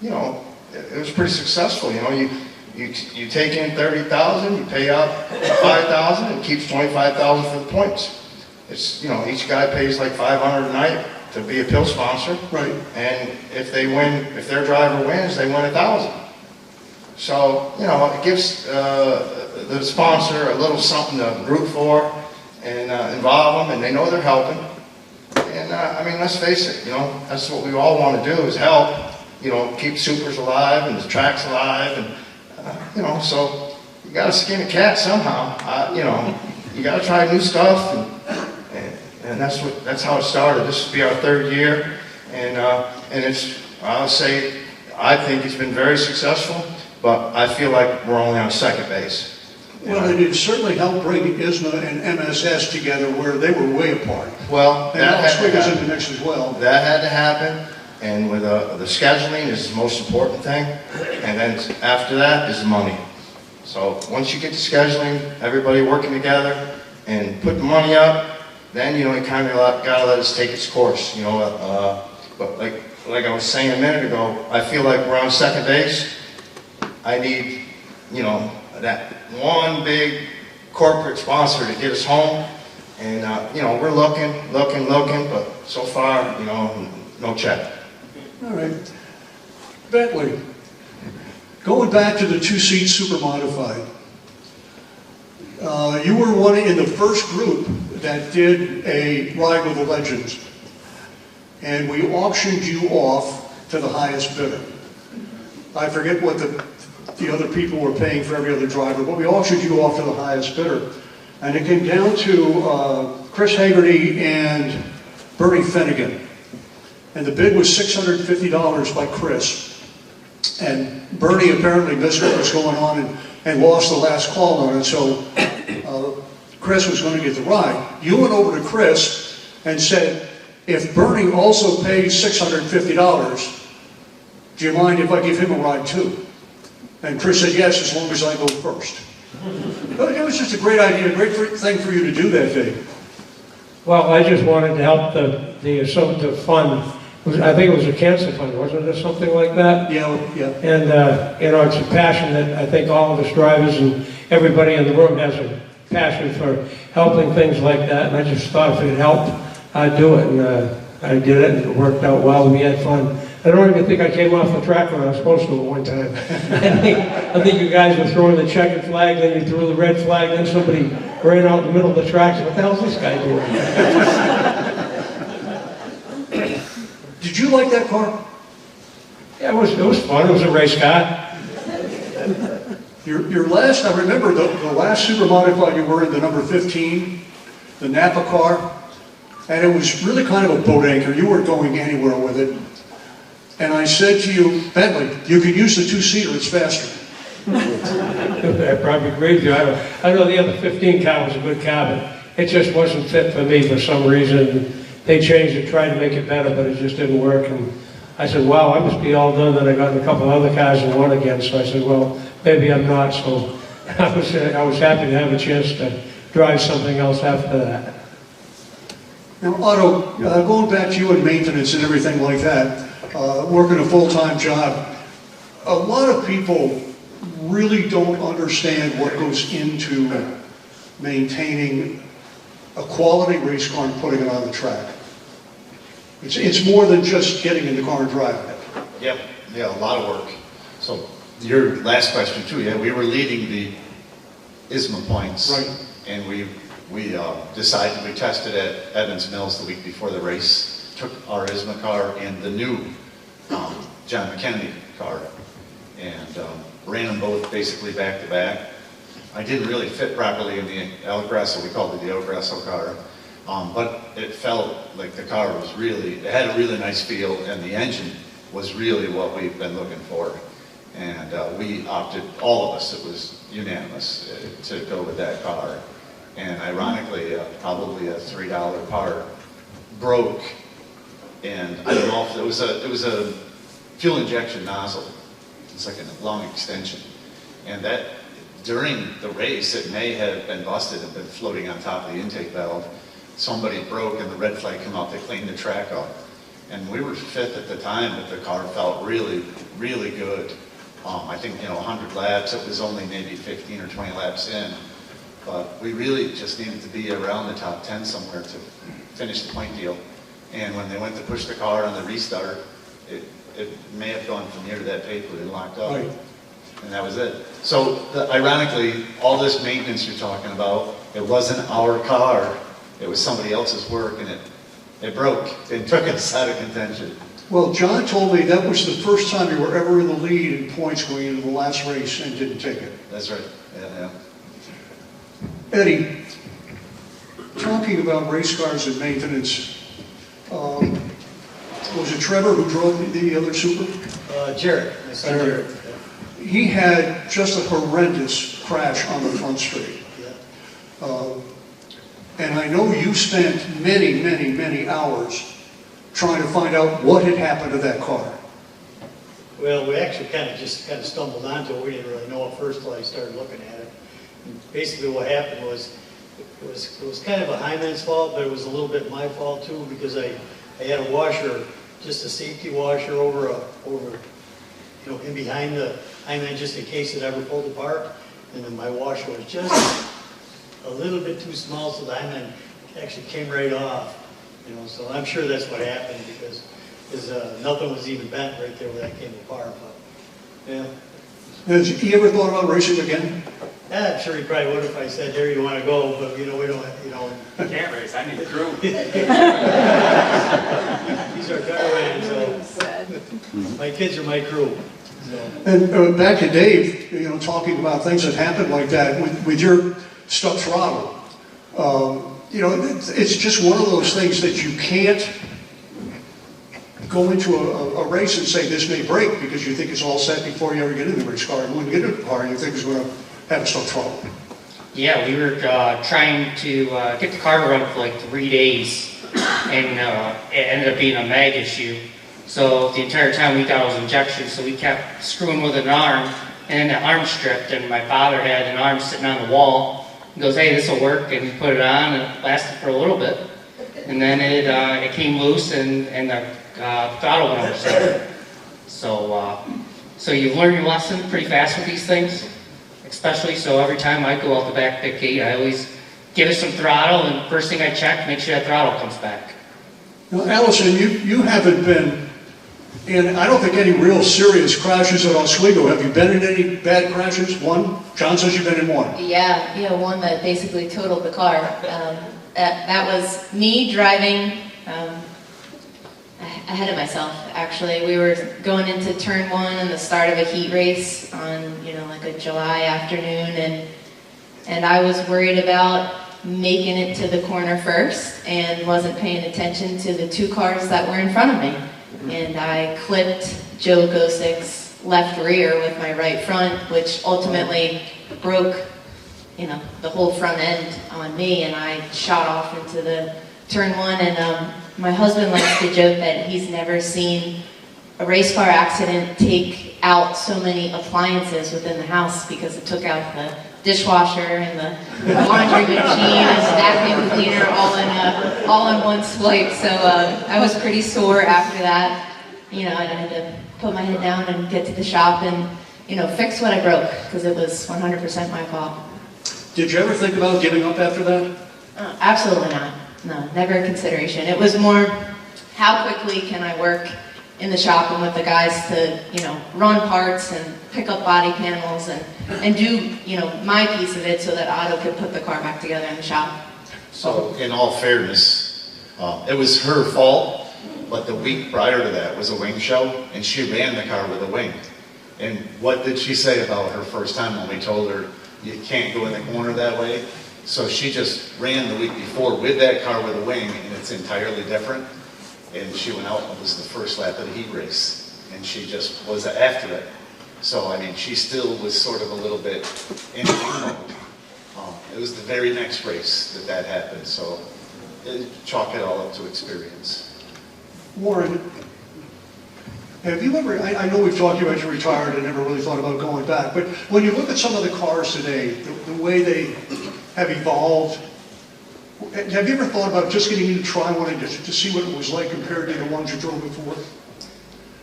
you know. It was pretty successful, you know. You take in $30,000, you pay out $5,000, and keeps $25,000 for the points. It's, you know, each guy pays like $500 a night to be a pill sponsor, right? And if they win, if their driver wins, they win $1,000. So you know, it gives the sponsor a little something to root for and involve them, and they know they're helping. And I mean, let's face it, that's what we all want to do is help, keep supers alive and the tracks alive. And, so you got to skin a cat somehow. You got to try new stuff. And that's how it started. This will be our 3rd year. And I think it's been very successful, but I feel like we're only on second base. Well, it certainly helped bring ISMA and MSS together where they were way apart. Well, and now Oswego's in the mix as well. That had to happen, and with the scheduling is the most important thing, and then after that is the money. So once you get the scheduling, everybody working together, and put the money up, then you kind of got to let it take its course. But like I was saying a minute ago, I feel like we're on second base. I need, that one big corporate sponsor to get us home. And, we're looking, but so far, no check. All right. Bentley, going back to the 2-seat super modified, you were in the first group that did a ride with the legends. And we auctioned you off to the highest bidder. I forget what the other people were paying for every other driver, but we auctioned you off to the highest bidder. And it came down to Chris Hagerty and Bernie Finnegan. And the bid was $650 by Chris. And Bernie apparently missed what was going on and lost the last call on it, so Chris was going to get the ride. You went over to Chris and said, if Bernie also pays $650, do you mind if I give him a ride too? And Chris said, yes, as long as I go first. But it was just a great idea, a great thing for you to do that day. Well, I just wanted to help the fund. I think it was a cancer fund, wasn't it, or something like that? Yeah. And, it's a passion that I think all of us drivers and everybody in the room has a passion for helping things like that. And I just thought if it helped, I'd do it. And I did it, and it worked out well. We had fun. I don't even think I came off the track when I was supposed to at one time. I think you guys were throwing the checkered flag, then you threw the red flag, then somebody ran out in the middle of the track. So what the hell's this guy doing? Did you like that car? Yeah, it was fun. It was a race car. Your last, I remember the last super modified you were in, the number 15, the Napa car, and it was really kind of a boat anchor. You weren't going anywhere with it. And I said to you, Bentley, you can use the 2-seater, it's faster. I probably agree with you. I know the other 15 car was a good car, but it just wasn't fit for me for some reason. They changed it, tried to make it better, but it just didn't work. And I said, wow, I must be all done. Then I got in a couple other cars and won again. So I said, well, maybe I'm not. So I was happy to have a chance to drive something else after that. Now, Otto, going back to you in maintenance and everything like that, working a full-time job, a lot of people really don't understand what goes into maintaining a quality race car and putting it on the track. It's more than just getting in the car and driving it. Yep, yeah, a lot of work. So your last question too, yeah, we were leading the ISMA points. Right. And we decided, we tested at Evans Mills the week before the race, took our ISMA car and the new John McKennedy car, and ran them both basically back to back. I didn't really fit properly in the El Grasso, we called it the El Grasso car, but it felt like the car was really, it had a really nice feel, and the engine was really what we've been looking for. And we opted, all of us, it was unanimous to go with that car. And ironically, probably a $3 part broke, and I don't know if it was a fuel injection nozzle. It's like a long extension, and that during the race it may have been busted and been floating on top of the intake valve. Somebody broke, and the red flag came out. They cleaned the track up, and we were fifth at the time, but the car felt really, really good. I think 100 laps. It was only maybe 15 or 20 laps in. But we really just needed to be around the top 10 somewhere to finish the point deal. And when they went to push the car on the restart, it may have gone from here to that paper and locked up. Right. And that was it. So ironically, all this maintenance you're talking about, it wasn't our car. It was somebody else's work, and it it broke and took us out of contention. Well, John told me that was the first time you were ever in the lead in points going into the last race and didn't take it. That's right, yeah. Eddie, talking about race cars and maintenance, was it Trevor who drove the other Super? Jared, my son Jared. He had just a horrendous crash on the front straight. And I know you spent many, many, many hours trying to find out what had happened to that car. Well, we actually kind of stumbled onto it. We didn't really know at first until I started looking at it. And basically what happened was, it was kind of a Hyman's fault, but it was a little bit my fault too, because I had a washer, just a safety washer over in behind the Hyman, just in case it ever pulled apart. And then my washer was just a little bit too small, so the Hyman actually came right off. So I'm sure that's what happened, because nothing was even bent right there where that came apart. But yeah. Has he ever thought about racing again? Yeah, I'm sure he probably would if I said, "Here, you want to go?" But we don't. I can't race. I need a crew. He's our cameraman, so my kids are my crew. So. And back to Dave, talking about things that happened like that with your stuck throttle. It's just one of those things that you can't go into a race and say this may break because you think it's all set before you ever get in the race car. And when you get in the car, you think it's going to have a stuck throttle. Yeah, we were trying to get the car to run for like 3 days, and it ended up being a mag issue. So the entire time we thought it was injection, so we kept screwing with an arm, and then the arm stripped, and my father had an arm sitting on the wall. He goes, "Hey, this will work," and he put it on, and it lasted for a little bit. And then it came loose, and the throttle went over. So you learn your lesson pretty fast with these things, especially. So every time I go out the back pit gate, I always give it some throttle, and first thing I check, make sure that throttle comes back. Now, Allison, you haven't been in, I don't think, any real serious crashes at Oswego. Have you been in any bad crashes? One? John says you've been in one. Yeah, one that basically totaled the car. That was me driving ahead of myself, actually. We were going into turn 1 and the start of a heat race on, like a July afternoon, and I was worried about making it to the corner first and wasn't paying attention to the 2 cars that were in front of me. And I clipped Joe Gosick's left rear with my right front, which ultimately broke, the whole front end on me, and I shot off into the turn 1. And my husband likes to joke that he's never seen a race car accident take out so many appliances within the house, because it took out the dishwasher and the laundry machine and the vacuum cleaner all in one swipe. So I was pretty sore after that. I had to put my head down and get to the shop and fix what I broke, because it was 100% my fault. Did you ever think about giving up after that? Absolutely not. No, never a consideration. It was more, how quickly can I work in the shop and with the guys to, run parts and pick up body panels and do, my piece of it so that Otto could put the car back together in the shop. So, in all fairness, it was her fault, but the week prior to that was a wing show, and she ran the car with a wing. And what did she say about her first time when we told her, you can't go in the corner that way? So she just ran the week before with that car with a wing, and it's entirely different. And she went out and it was the first lap of the heat race, and she just was after it. So, she still was sort of a little bit in mode. It was the very next race that happened, so chalk it all up to experience. Warren, have you ever, I know we've talked about you retired and never really thought about going back, but when you look at some of the cars today, the way they have evolved, have you ever thought about just getting you to try one and to see what it was like compared to the ones you drove before?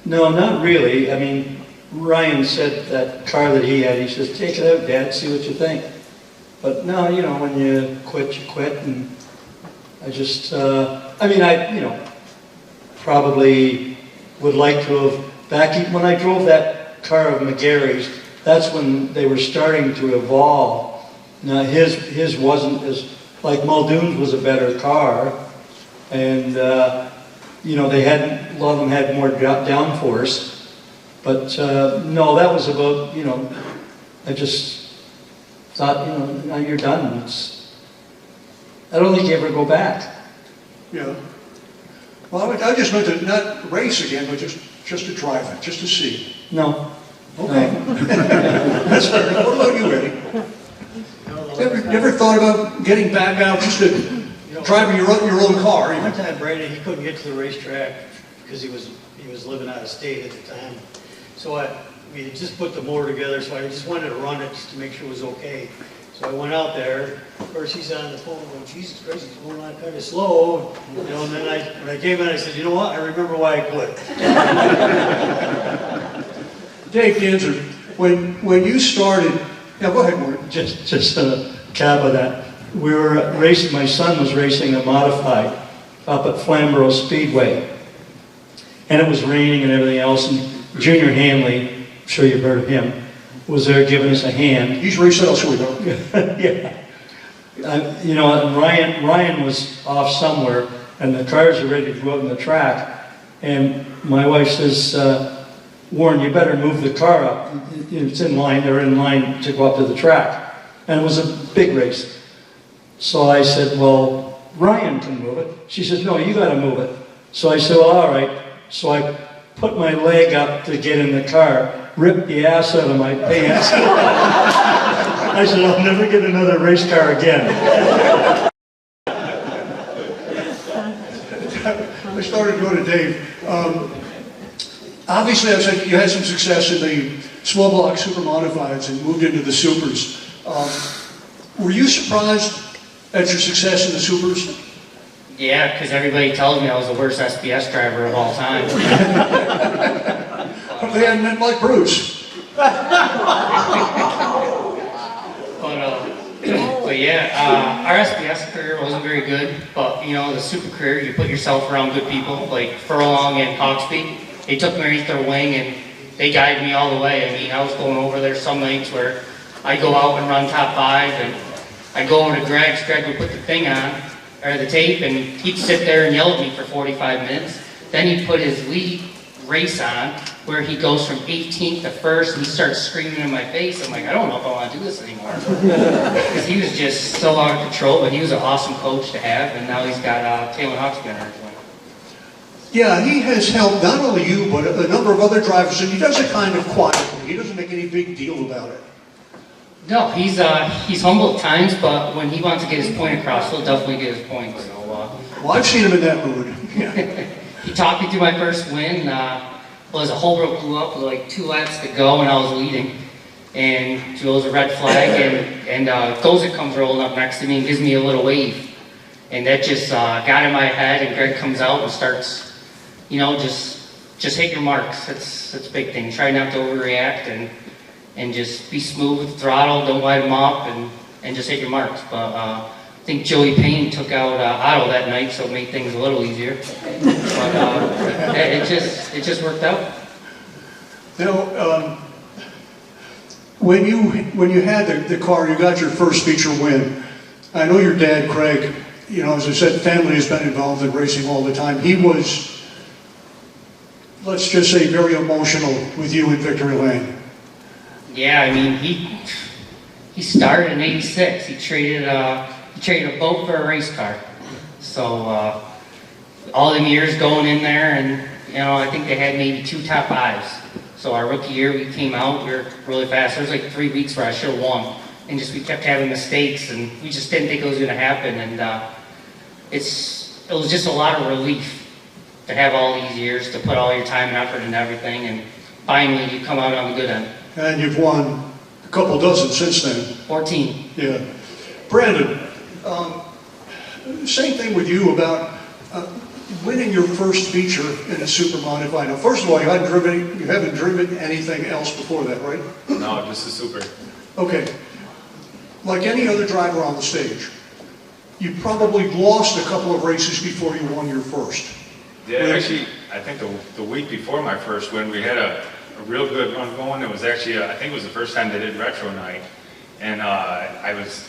No, not really. Ryan said that car that he had, he says, "Take it out, Dad, see what you think." But no, when you quit, you quit. And I just, probably would like to have, when I drove that car of McGarry's, that's when they were starting to evolve. Now his wasn't as, like Muldoon's was a better car, And, you know, a lot of them had more downforce. But, no, that was about, you know, I just thought, you know, now you're done. I don't think you ever go back. Yeah. Well, I just meant to not race again, but just to drive it, just to see. No. Okay. That's fair enough. What about you, Eddie? Never thought about getting back out just to driving your own car? One time, Brandon, he couldn't get to the racetrack because he was living out of state at the time. So we had just put the motor together, so I just wanted to run it just to make sure it was okay. So I went out there. First he's on the phone going, Jesus Christ, he's going on kind of slow. You know, and then when I came in, I said, you know what? I remember why I quit. Dave Danzer, when you started, yeah, go ahead, Martin. Just a cab of that. We were racing, my son was racing a modified up at Oswego Speedway. And it was raining and everything else, and Junior Hanley, I'm sure you've heard of him, was there giving us a hand. He's raced at Oswego. Yeah. You know, and Ryan was off somewhere, and the cars were ready to go out on the track. And my wife says, Warren, you better move the car up. It's in line, they're in line to go up to the track. And it was a big race. So I said, well, Ryan can move it. She says, no, you got to move it. So I said, well, all right. So I put my leg up to get in the car, ripped the ass out of my pants. I said, I'll never get another race car again. I started to go to Dave. Obviously, I said you had some success in the small block super modifieds and moved into the supers. Were you surprised at your success in the supers? Yeah, because everybody tells me I was the worst SBS driver of all time. They hadn't meant like Bruce. But yeah, our SBS career wasn't very good. But you know, the super career, you put yourself around good people like Furlong and Hawksby. They took me underneath their wing and they guided me all the way. I mean, I was going over there some nights where I go out and run top 5, and I go over to Greg. Greg would put the thing on, or the tape, and he'd sit there and yell at me for 45 minutes. Then he'd put his lead race on, where he goes from 18th to 1st, and he starts screaming in my face. I'm like, I don't know if I want to do this anymore. Because he was just so out of control, but he was an awesome coach to have, and now he's got Taylor Hawksby on our team. Yeah, he has helped not only you, but a number of other drivers, and he does it kind of quietly. He doesn't make any big deal about it. No, he's humble at times, but when he wants to get his point across, he'll definitely get his point. So, well, I've seen him in that mood. Yeah. He talked me through my first win. Was a Holbrook blew up with like 2 laps to go, and I was leading. And there was a red flag, and Gozik comes rolling up next to me and gives me a little wave. And that just got in my head, and Greg comes out and starts, you know, just hit your marks. That's a big thing. Try not to overreact and just be smooth with the throttle, don't light them up, and just hit your marks. But I think Joey Payne took out Otto that night, so it made things a little easier. But it just worked out. Now, when you had the car, you got your first feature win. I know your dad, Craig, you know, as I said, family has been involved in racing all the time. He was, let's just say, very emotional with you in Victory Lane. Yeah, I mean, he started in '86. He traded a boat for a race car. So all them years going in there, and you know, I think they had maybe 2 top 5s. So our rookie year, we came out, we were really fast. There was like 3 weeks where I should have won, and just we kept having mistakes, and we just didn't think it was going to happen. And it was just a lot of relief to have all these years, to put all your time and effort into everything, and finally you come out on the good end. And you've won a couple dozen since then. 14. Yeah. Brandon, same thing with you about winning your first feature in a super modified. Now, first of all, you haven't driven anything else before that, right? No, just a super. Okay. Like any other driver on the stage, you probably lost a couple of races before you won your first. Yeah, actually, I think the week before my first win, we had a real good run going. It was actually, I think it was the first time they did retro night, and I was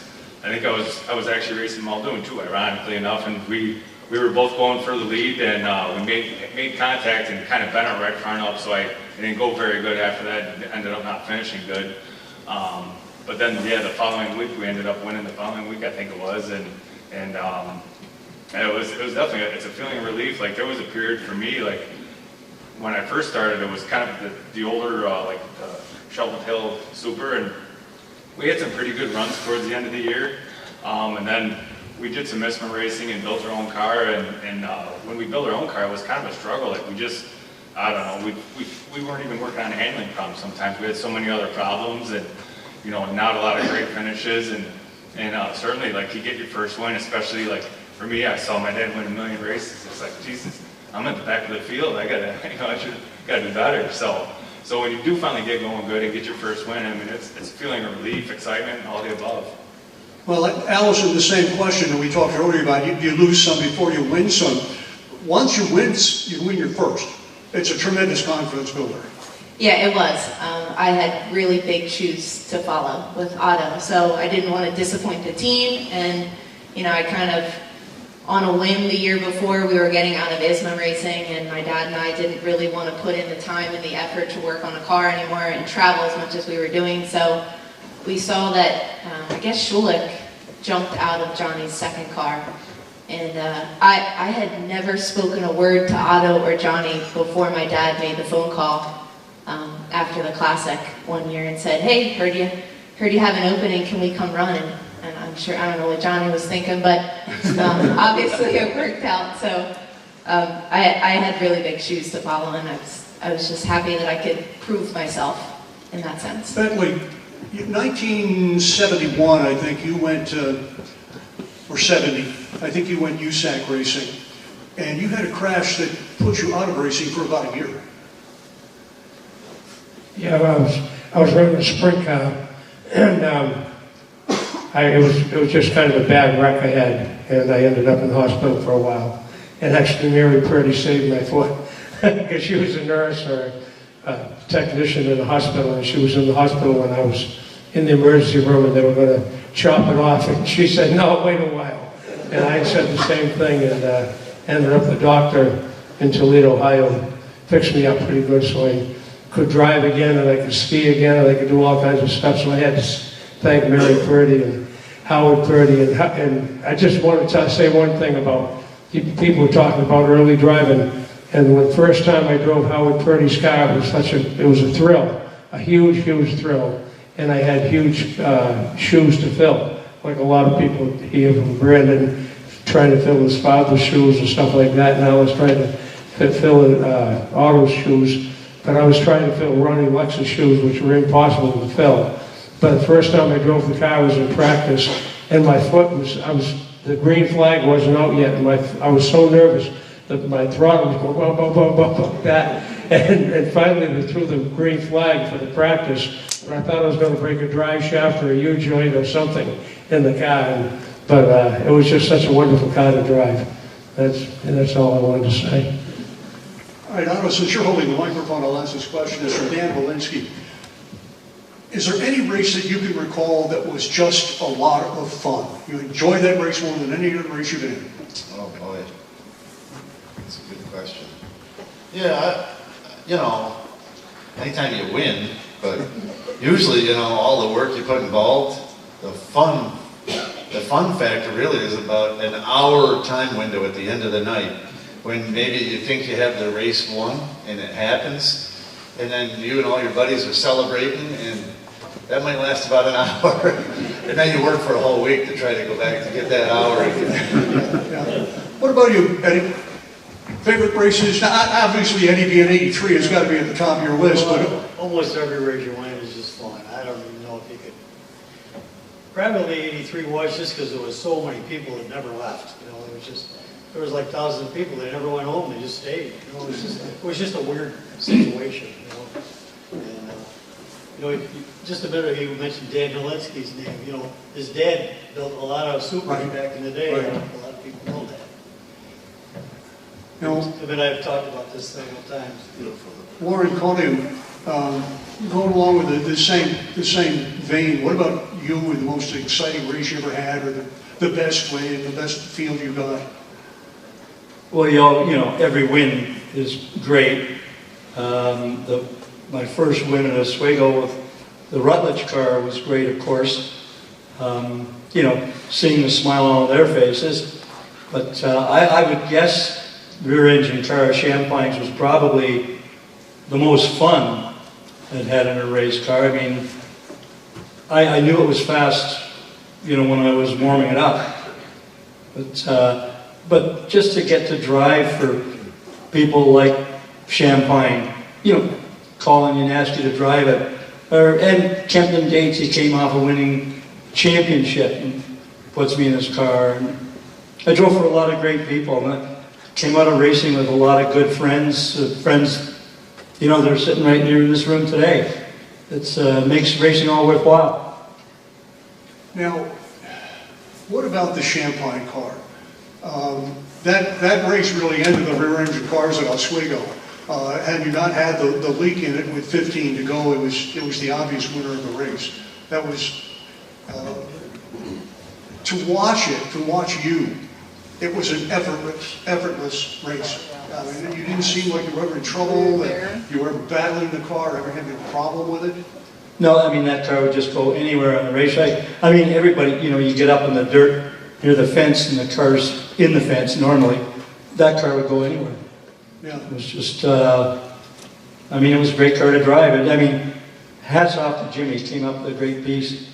actually racing Muldoon too, ironically enough, and we we were both going for the lead, and we made contact and kind of bent our right front up, so it didn't go very good after that. Ended up not finishing good. But then, yeah, the following week we ended up winning the following week, I think it was, and it was definitely it's a feeling of relief. Like there was a period for me, like when I first started, it was kind of the older like the shovel tail super, and we had some pretty good runs towards the end of the year, and then we did some ISMA racing and built our own car, and when we built our own car, it was kind of a struggle. Like we just, I don't know, we weren't even working on handling problems sometimes. We had so many other problems, and you know, not a lot of great finishes, and certainly like you get your first win, especially like for me, I saw my dad win 1 million races. It's like, Jesus, I'm at the back of the field. I gotta do better. So when you do finally get going good and get your first win, I mean, it's a feeling of relief, excitement, all the above. Well, Allison, the same question that we talked earlier about, you lose some before you win some. Once you win your first. It's a tremendous confidence builder. Yeah, it was. I had really big shoes to follow with Otto, so I didn't want to disappoint the team, and you know, I kind of, on a whim the year before, we were getting out of ISMA racing, and my dad and I didn't really want to put in the time and the effort to work on a car anymore and travel as much as we were doing, so we saw that, I guess Schulich jumped out of Johnny's second car, and I had never spoken a word to Otto or Johnny before my dad made the phone call after the Classic one year and said, hey, heard you have an opening, can we come run? And I'm sure, I don't know what Johnny was thinking, but obviously it worked out. So I had really big shoes to follow, and I was just happy that I could prove myself in that sense. Bentley, 1971, I think you went, or 70, I think you went USAC racing, and you had a crash that put you out of racing for about a year. Yeah, I was running a sprint car, and it was just kind of a bad wreck I had, and I ended up in the hospital for a while. And actually, Mary Purdy saved my foot because she was a nurse or a technician in the hospital, and she was in the hospital when I was in the emergency room, and they were going to chop it off, and she said, "No, wait a while." And I said the same thing, and ended up the doctor in Toledo, Ohio, fixed me up pretty good, so I could drive again, and I could ski again, and I could do all kinds of stuff. So I had to thank Mary Purdy and Howard Purdy, and I just wanted to say one thing about people were talking about early driving, and the first time I drove Howard Purdy's car, it was a thrill, a huge, huge thrill, and I had huge shoes to fill, like a lot of people here from Brandon, trying to fill his father's shoes and stuff like that, and I was trying to fill Otto's shoes. But I was trying to fill Ronnie Lux's shoes, which were impossible to fill. But the first time I drove the car was in practice, and my foot the green flag wasn't out yet, and I was so nervous that my throttle was going bum, bum, bum, bum, like that. And finally they threw the green flag for the practice, but I thought I was going to break a drive shaft or a U-joint or something in the car. But it was just such a wonderful car to drive. That's all I wanted to say. All right, Otto, since you're holding the microphone, I'll ask this question. It's from Dan Walensky. Is there any race that you can recall that was just a lot of fun? You enjoyed that race more than any other race you've been in? Oh, boy. That's a good question. Yeah, you know, anytime you win, but usually, you know, all the work you put involved, the fun factor really is about an hour time window at the end of the night, when maybe you think you have the race won, and it happens, and then you and all your buddies are celebrating, and that might last about an hour, and then you work for a whole week to try to go back to get that hour again. Yeah. What about you, Eddie? Favorite races? Now, obviously, Eddie being 83 has got to be at the top of your list, but almost every race you win is just fun. I don't even know if you could. Probably 83 was just because there was so many people that never left. You know, there was like thousands of people that never went home. They just stayed. You know, it was just a weird situation. You know, and just a minute ago you mentioned Dan Walensky's name. You know, his dad built a lot of supers back in the day. Right. A lot of people know that. you know, I mean, I've talked about this several times. Warren Coney, going along with the same vein, what about you and the most exciting race you ever had, or the best win, the best field you got? Well, you know, every win is great. My first win at Oswego with the Rutledge car was great, of course. You know, seeing the smile on their faces. But I would guess rear engine car, Champlain's, was probably the most fun I'd had in a race car. I mean, I knew it was fast, you know, when I was warming it up. But just to get to drive for people like Champlain, you know, calling you and ask you to drive it. And Kempton Dates, he came off a winning championship and puts me in his car. And I drove for a lot of great people. And I came out of racing with a lot of good friends, you know, they're sitting right here in this room today. It makes racing all worthwhile. Now, what about the Champlain car? That race really ended the rear engine cars at Oswego. Had you not had the leak in it with 15 to go, it was the obvious winner of the race. That was, to watch you, it was an effortless race. I mean, you didn't seem like you were ever in trouble, that you were battling the car, ever having a problem with it. No, I mean, that car would just go anywhere on the racetrack. I mean, everybody, you know, you get up in the dirt near the fence and the car's in the fence normally, that car would go anywhere. Yeah. It was just, I mean, it was a great car to drive. And I mean, hats off to Jimmy, he came up with a great piece.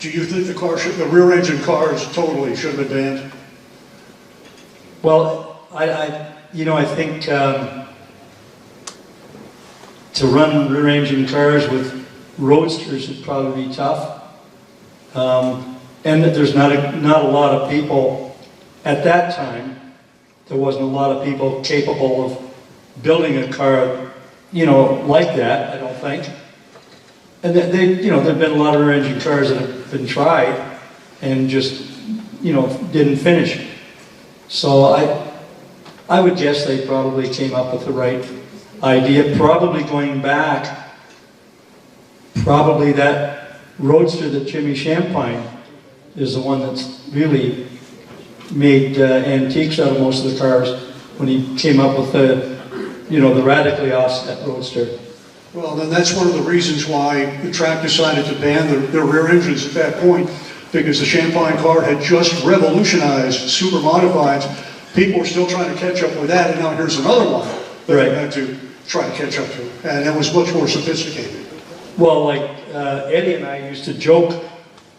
Do you think the rear engine cars totally should have been banned? Well, you know, I think to run rear engine cars with roadsters would probably be tough. And that there's not a lot of people, at that time, there wasn't a lot of people capable of building a car, you know, like that, I don't think. And you know, there've been a lot of rear engine cars that have been tried and just, you know, didn't finish. So I would guess they probably came up with the right idea. Probably going back, probably that roadster that Jimmy Champlain is the one that's really made antiques out of most of the cars when he came up with the, you know, the radically offset roadster. Well, then that's one of the reasons why the track decided to ban their rear engines at that point, because the Champlain car had just revolutionized super modifieds. People were still trying to catch up with that, and now here's another one that they had to try to catch up to, and it was much more sophisticated. Well, like Eddie and I used to joke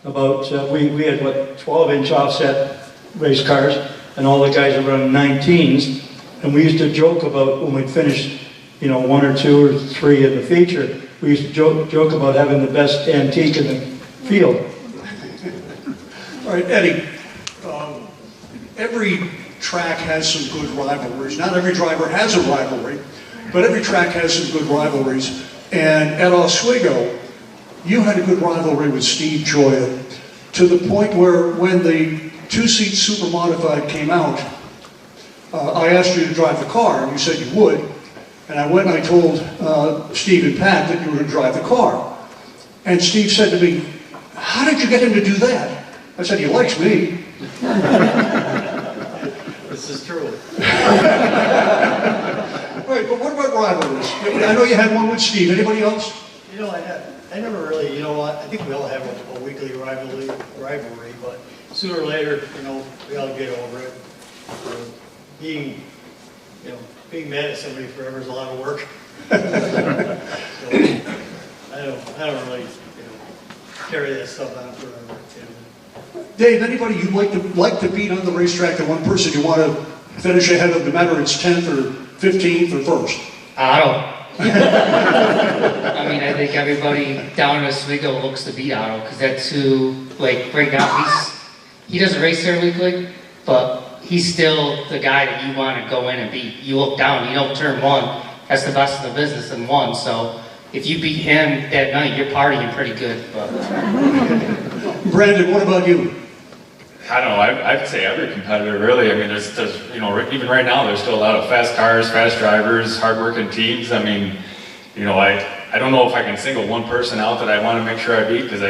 about, we had, what, 12-inch offset race cars, and all the guys were running 19s, and we used to joke about when we'd finished, you know, 1 or 2 or 3 in the feature, we used to joke about having the best antique in the field. All right, Eddie, every track has some good rivalries. Not every driver has a rivalry, but every track has some good rivalries. And at Oswego, you had a good rivalry with Steve Joya, to the point where when the 2-seat super modified came out, I asked you to drive the car, and you said you would. And I went and I told Steve and Pat that you were going to drive the car. And Steve said to me, "How did you get him to do that?" I said, "He likes me." This is true. Right, but what about rivalries? I know you had one with Steve. Anybody else? You know, I never really, you know what, I think we all have a weekly rivalry, but sooner or later, you know, we all get over it. Being mad at somebody forever is a lot of work. So, I don't really, carry that stuff on forever. Dave, anybody you'd like to beat on the racetrack, the one person you want to finish ahead of, no matter it's 10th or 15th or 1st? Otto. I mean, I think everybody down in Oswego looks to beat Otto, because that's who, like, right now, he doesn't race there weekly, but he's still the guy that you want to go in and beat. You look down, you know, turn 1, that's the best in the business in 1, so if you beat him that night, you're partying pretty good. But Brandon, what about you? I don't know, I'd say every competitor, really. I mean, there's, you know, even right now, there's still a lot of fast cars, fast drivers, hardworking teams. I mean, you know, I don't know if I can single one person out that I want to make sure I beat, because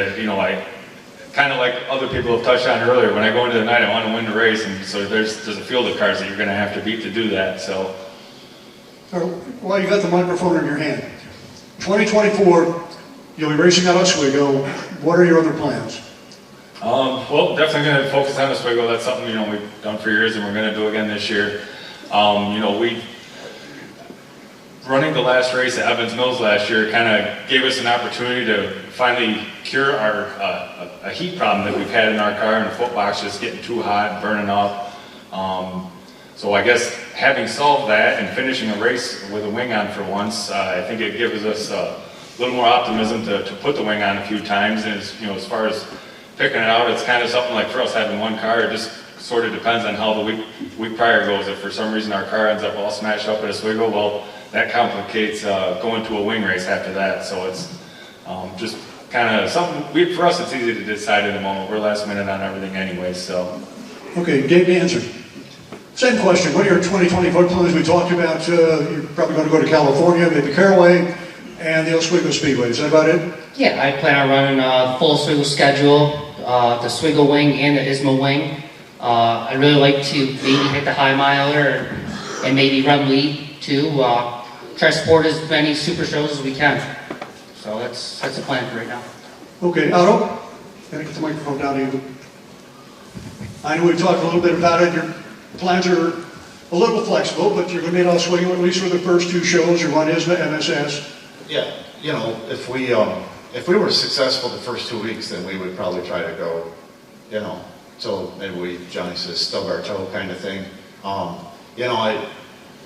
kind of like other people have touched on earlier, when I go into the night, I want to win the race, and so there's a field of cars that you're going to have to beat to do that. So, Well, you got the microphone in your hand. 2024, you'll be racing at Oswego. What are your other plans? Well, definitely going to focus on Oswego. That's something, you know, we've done for years and we're going to do again this year. You know, running the last race at Evans Mills last year kind of gave us an opportunity to finally cure our a heat problem that we've had in our car, and the foot box just getting too hot and burning up. So I guess having solved that and finishing a race with a wing on for once, I think it gives us a little more optimism to put the wing on a few times. And you know, as far as picking it out, it's kind of something like for us having one car, it just sort of depends on how the week prior goes. If for some reason our car ends up all smashed up at Oswego, well, that complicates going to a wing race after that. So it's just kind of something, for us it's easy to decide in the moment. We're last minute on everything anyway, so. Okay, Dave Dancer. Same question. What are your 2024 plans? We talked about you're probably going to go to California, maybe Caraway, and the Oswego Speedway. Is that about it? Yeah, I plan on running a full Oswego schedule, the Oswego wing and the ISMA wing. I'd really like to maybe hit the high miler and maybe run lead too. Try to support as many super shows as we can. So that's the plan for right now. Okay, Otto, can I get the microphone down to you? I know we've talked a little bit about it. Your plans are a little flexible, but you're going to be at Oswego at least for the first two shows. You run ISMA, MSS. Yeah, you know, if we were successful the first 2 weeks, then we would probably try to go, you know, so maybe Johnny says, stub our toe kind of thing. You know,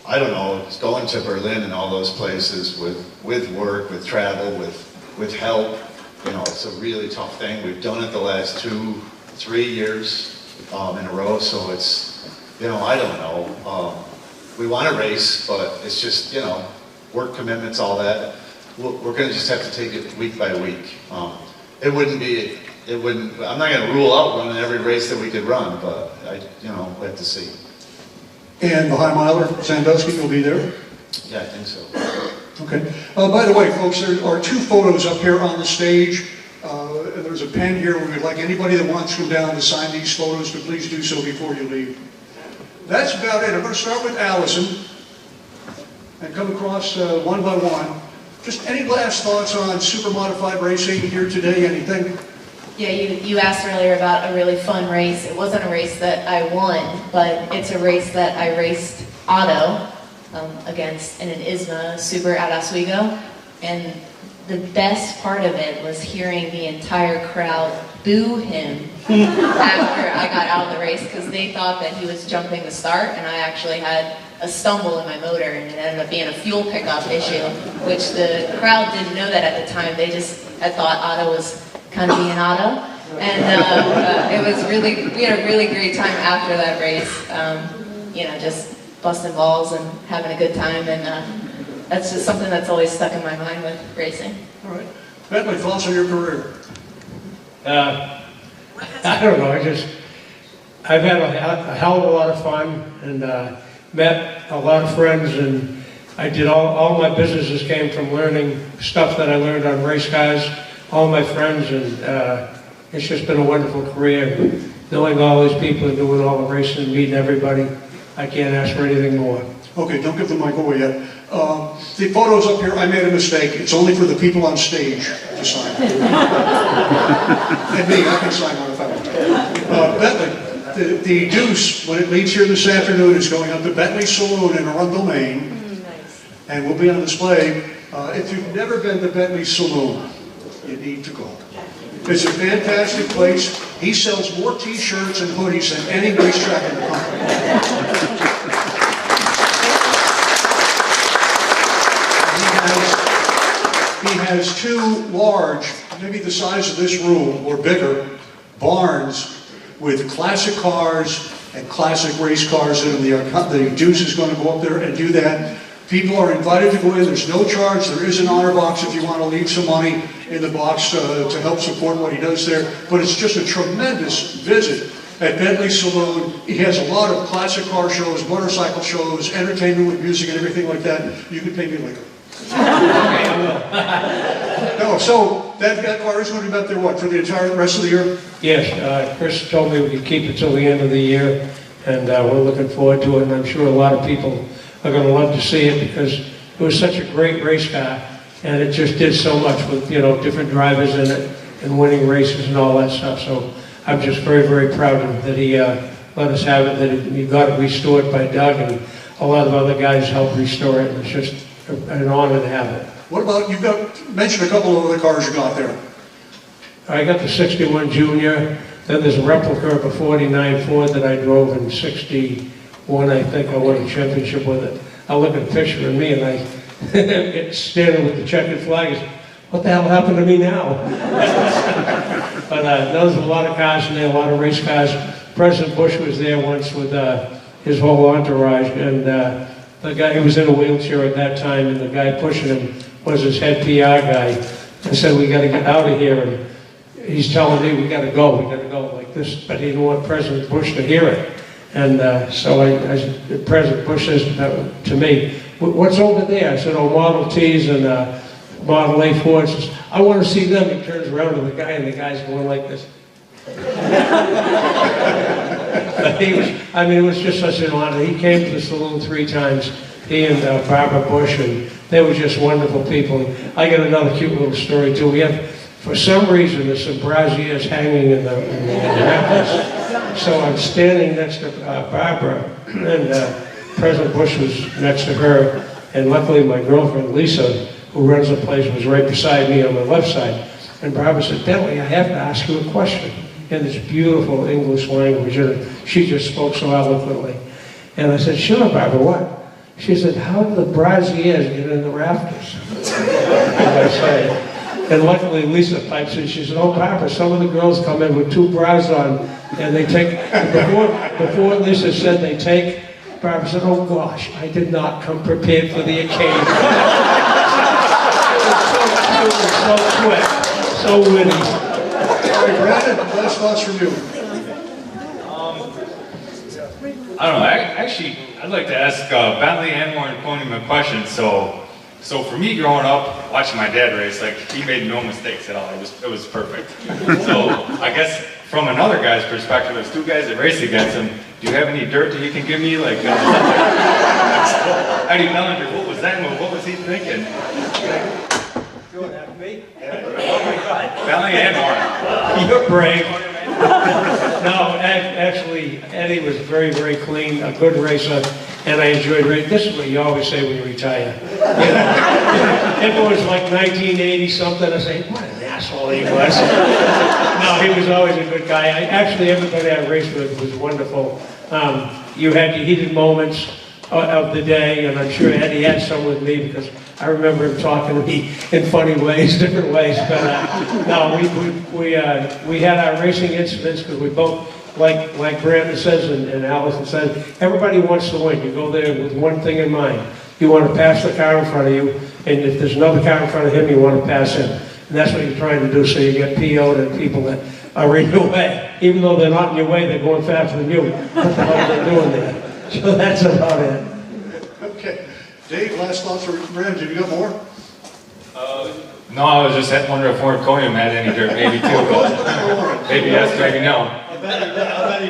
I don't know, it's going to Berlin and all those places with work, with travel, with help. You know, it's a really tough thing. We've done it the last 2-3 years in a row, so it's, you know, I don't know. We want to race, but it's just, you know, work commitments, all that. We're going to just have to take it week by week. I'm not going to rule out running every race that we could run, but we have to see. And the high miler, Sandusky, will be there? Yeah, I think so. Okay. By the way, folks, there are two photos up here on the stage. And there's a pen here. We would like anybody that wants to come down to sign these photos to please do so before you leave. That's about it. I'm going to start with Allison and come across one by one. Just any last thoughts on super modified racing here today? Anything? Yeah, you asked earlier about a really fun race. It wasn't a race that I won, but it's a race that I raced Otto against in an ISMA Super at Oswego. And the best part of it was hearing the entire crowd boo him after I got out of the race because they thought that he was jumping the start, and I actually had a stumble in my motor, and it ended up being a fuel pickup issue, which the crowd didn't know that at the time. They just had thought Otto was kind of being Otto, and it was we had a really great time after that race, you know, just busting balls and having a good time, and that's just something that's always stuck in my mind with racing. All right. Bentley, thoughts on your career? I don't know, I've had a hell of a lot of fun, and met a lot of friends, and I did all my businesses came from learning stuff that I learned on race cars, all my friends, and it's just been a wonderful career. Knowing all these people and doing all the racing and meeting everybody, I can't ask for anything more. Okay, don't give the mic away yet. The photos up here, I made a mistake. It's only for the people on stage to sign. And me, I can sign one if I want. Bentley, the Deuce, when it leaves here this afternoon, is going up to Bentley Saloon in Arundel, Maine. Nice. And will be on display. If you've never been to Bentley Saloon, you need to go. It's a fantastic place. He sells more t-shirts and hoodies than any racetrack in the country. He has two large, maybe the size of this room or bigger, barns with classic cars and classic race cars in them. The Deuce is going to go up there and do that. People are invited to go in. There's no charge. There is an honor box if you want to leave some money in the box to help support what he does there. But it's just a tremendous visit at Bentley Saloon. He has a lot of classic car shows, motorcycle shows, entertainment with music and everything like that. You could pay me like No, so that car is going to be up there, what, for the entire rest of the year? Yes, Chris told me we could keep it till the end of the year, and we're looking forward to it, and I'm sure a lot of people are going to love to see it because it was such a great race car, and it just did so much with, you know, different drivers in it and winning races and all that stuff. So I'm just very, very proud of him that he let us have it, that he got it restored by Doug, and a lot of other guys helped restore it, and it's just an honor to have it. What about, you've got, mentioned a couple of other cars you got there. I got the 61 Junior, then there's a replica of a 49 Ford that I drove in 61, I think I won a championship with it. I look at a picture of me and I get standing with the checkered flag. What the hell happened to me now? But there was a lot of cars in there, a lot of race cars. President Bush was there once with his whole entourage, and the guy, he was in a wheelchair at that time, and the guy pushing him was his head PR guy. I said, we got to get out of here, and he's telling me we got to go like this, but he didn't want President Bush to hear it. And so President Bush says to me, what's over there? I said, oh, Model Ts and Model A Fords. I want to see them. He turns around to the guy, and the guy's going like this. It was just such an honor. He came to the saloon 3 times, he and Barbara Bush, and they were just wonderful people. And I got another cute little story too. We have, for some reason, there's some brassieres hanging in the rafters. So I'm standing next to Barbara, and President Bush was next to her, and luckily my girlfriend Lisa, who runs the place, was right beside me on the left side. And Barbara said, Bentley, I have to ask you a question in this beautiful English language. And she just spoke so eloquently. And I said, sure, Barbara, what? She said, how do the brassieres get in the rafters? And I say, and luckily Lisa pipes in. She said, oh, Barbara, some of the girls come in with 2 bras on, and they take, before Lisa said they take, Barbara said, oh gosh, I did not come prepared for the occasion. It was so quick. So witty. All right, Brandon, last thoughts from you. I don't know. I'd like to ask Bentley and Warren Ponium a question. So for me growing up, watching my dad race, like he made no mistakes at all. It was perfect. So I guess from another guy's perspective, there's 2 guys that race against him. Do you have any dirt that you can give me? Like Eddie Bellinger, what was that move? What was he thinking? Bentley and Warren. You're brave. No, actually, Eddie was very, very clean, a good racer, and I enjoyed racing. This is what you always say when you retire. You know, if it was like 1980 something, I say, what an asshole he was. No, he was always a good guy. Actually, everybody I raced with was wonderful. You had your heated moments of the day, and I'm sure Eddie had some with me because I remember him talking to me in funny ways, different ways. But no, we had our racing incidents because we both, like Brandon says and Allison says, everybody wants to win. You go there with one thing in mind. You want to pass the car in front of you, and if there's another car in front of him, you want to pass him. And that's what you're trying to do, so you get PO'd and people that are in your way. Even though they're not in your way, they're going faster than you. What the hell are they doing there? So that's about it. Okay. Dave, last thoughts from Brandon. You got more? No, I was just wondering if Warren Ponium had any dirt, maybe too. Maybe yes, maybe no. I bet he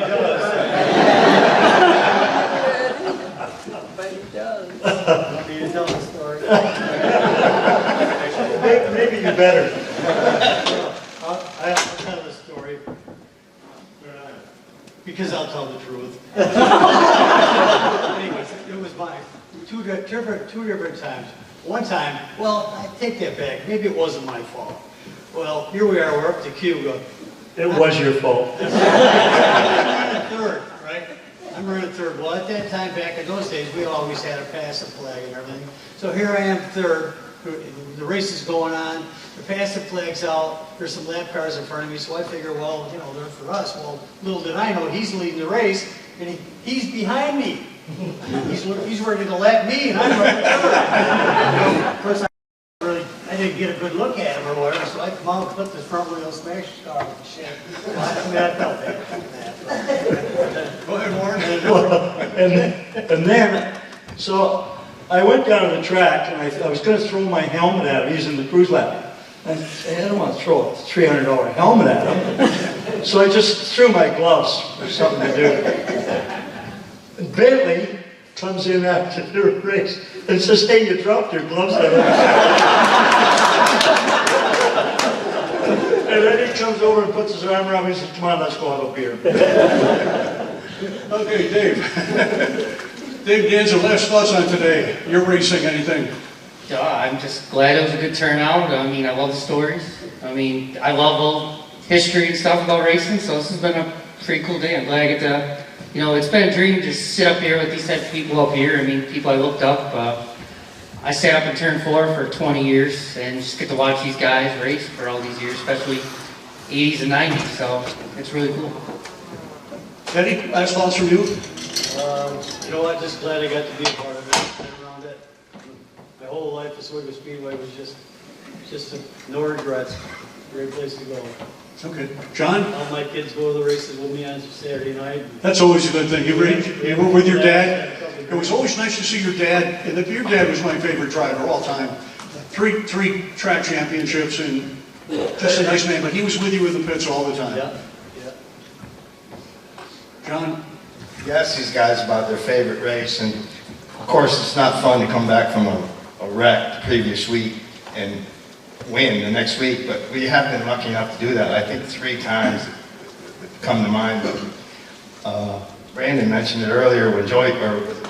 does. Want me to tell the story? Maybe you better. I'll tell the story. Because I'll tell the truth. Anyways, it was my two different times. One time, well, I take that back. Maybe it wasn't my fault. Well, here we are. We're up to Cuba. It was your fault. I'm running third, right? I'm running third. Well, at that time, back in those days, we always had a passive flag and everything. So here I am third. The race is going on. The passive flag's out. There's some lap cars in front of me. So I figure, well, you know, they're for us. Well, little did I know, he's leading the race, and he's behind me. He's ready to lap me, and I'm running third. Of course, I didn't get a good look at him or whatever, so I come out, clipped his front wheel, smashed his car with the shit. I felt that. Go ahead, Warren. And then, so I went down to the track and I was going to throw my helmet at him. He's in the cruise lap. I don't want to throw a $300 helmet at him. So I just threw my gloves for something to do. And Bentley comes in after the race and says, "Hey, you dropped your gloves there." And then he comes over and puts his arm around me and says, "Come on, let's go have a beer." Okay, Dave. Dave Danza, last thoughts on today. You're racing, anything? I'm just glad it was a good turnout. I mean, I love the stories. I mean, I love all history and stuff about racing, so this has been a pretty cool day. I'm glad I get to, you know, it's been a dream to sit up here with these type of people up here. I mean, people I looked up. I sat up in turn 4 for 20 years and just get to watch these guys race for all these years, especially 80s and 90s, so it's really cool. Eddie, last thoughts from you? You know what, just glad I got to be a part of it, been around it. My whole life, Oswego Speedway was just no regrets. Great place to go. Okay. John? All my kids go to the races with me on Saturday night. That's always a good thing. You were with your dad. It was always nice to see your dad. And your dad was my favorite driver all time. Three track championships and just a nice man. But he was with you in the pits all the time. Yeah. John? You ask these guys about their favorite race, and of course it's not fun to come back from a wreck the previous week and win the next week, but we have been lucky enough to do that. I think 3 times that come to mind, but Brandon mentioned it earlier when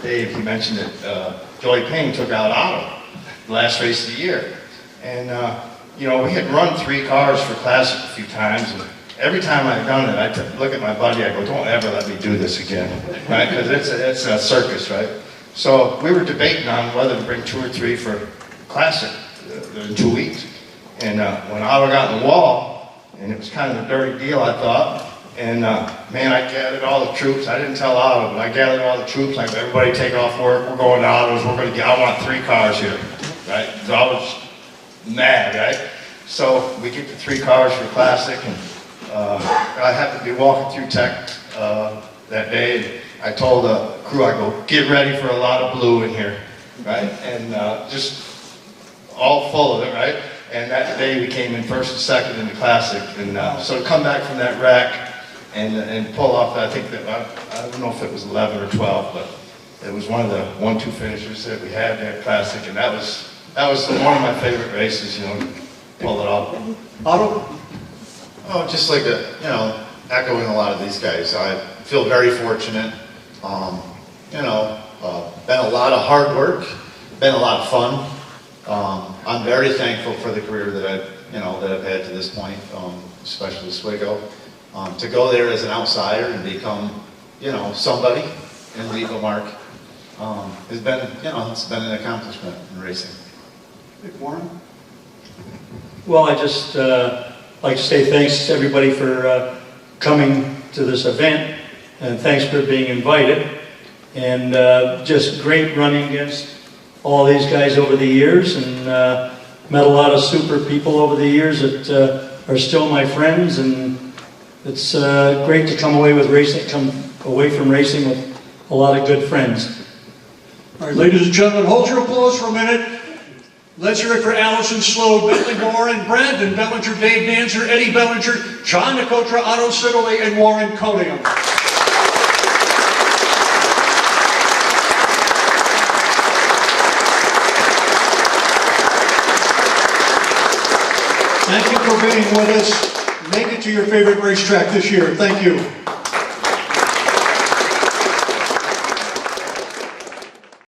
Dave, he mentioned it, Joey Payne took out Otto the last race of the year. And, you know, we had run 3 cars for Classic a few times, and every time I've done it, I look at my buddy, I go, "Don't ever let me do this again," right? Because it's a circus, right? So we were debating on whether to bring 2 or 3 for Classic in 2 weeks. And when Otto got in the wall, and it was kind of a dirty deal, I thought, and man, I gathered all the troops. I didn't tell Otto, but I gathered all the troops, like, everybody take off work, we're going to Otto's, I want 3 cars here, right? So I was mad, right? So we get the 3 cars for Classic, and I happened to be walking through Tech that day, and I told the crew, I go, "Get ready for a lot of blue in here," right? And just all full of it, right? And that day we came in first and second in the Classic, and so to come back from that wreck and pull off, I think that, I don't know if it was 11 or 12, but it was one of the 1-2 finishers that we had in that Classic, and that was one of my favorite races, you know, to pull it off. Otto? Oh, just like echoing a lot of these guys. I feel very fortunate. Been a lot of hard work, been a lot of fun. I'm very thankful for the career that I've had to this point, especially Oswego. To go there as an outsider and become, somebody and leave a mark, has been, it's been an accomplishment in racing. Warren? Well, I just like to say thanks to everybody for coming to this event, and thanks for being invited. And just great running against all these guys over the years, and met a lot of super people over the years that are still my friends, and it's great to come away from racing with a lot of good friends. All right, ladies and gentlemen, hold your applause for a minute. Let's hear it for Allison Sloan, Bentley Warren, Brandon Bellinger, Dave Dancer, Eddie Bellinger, John Nicotra, Otto Siddeley, and Warren Codium. Thank you for being with us. Make it to your favorite racetrack this year. Thank you.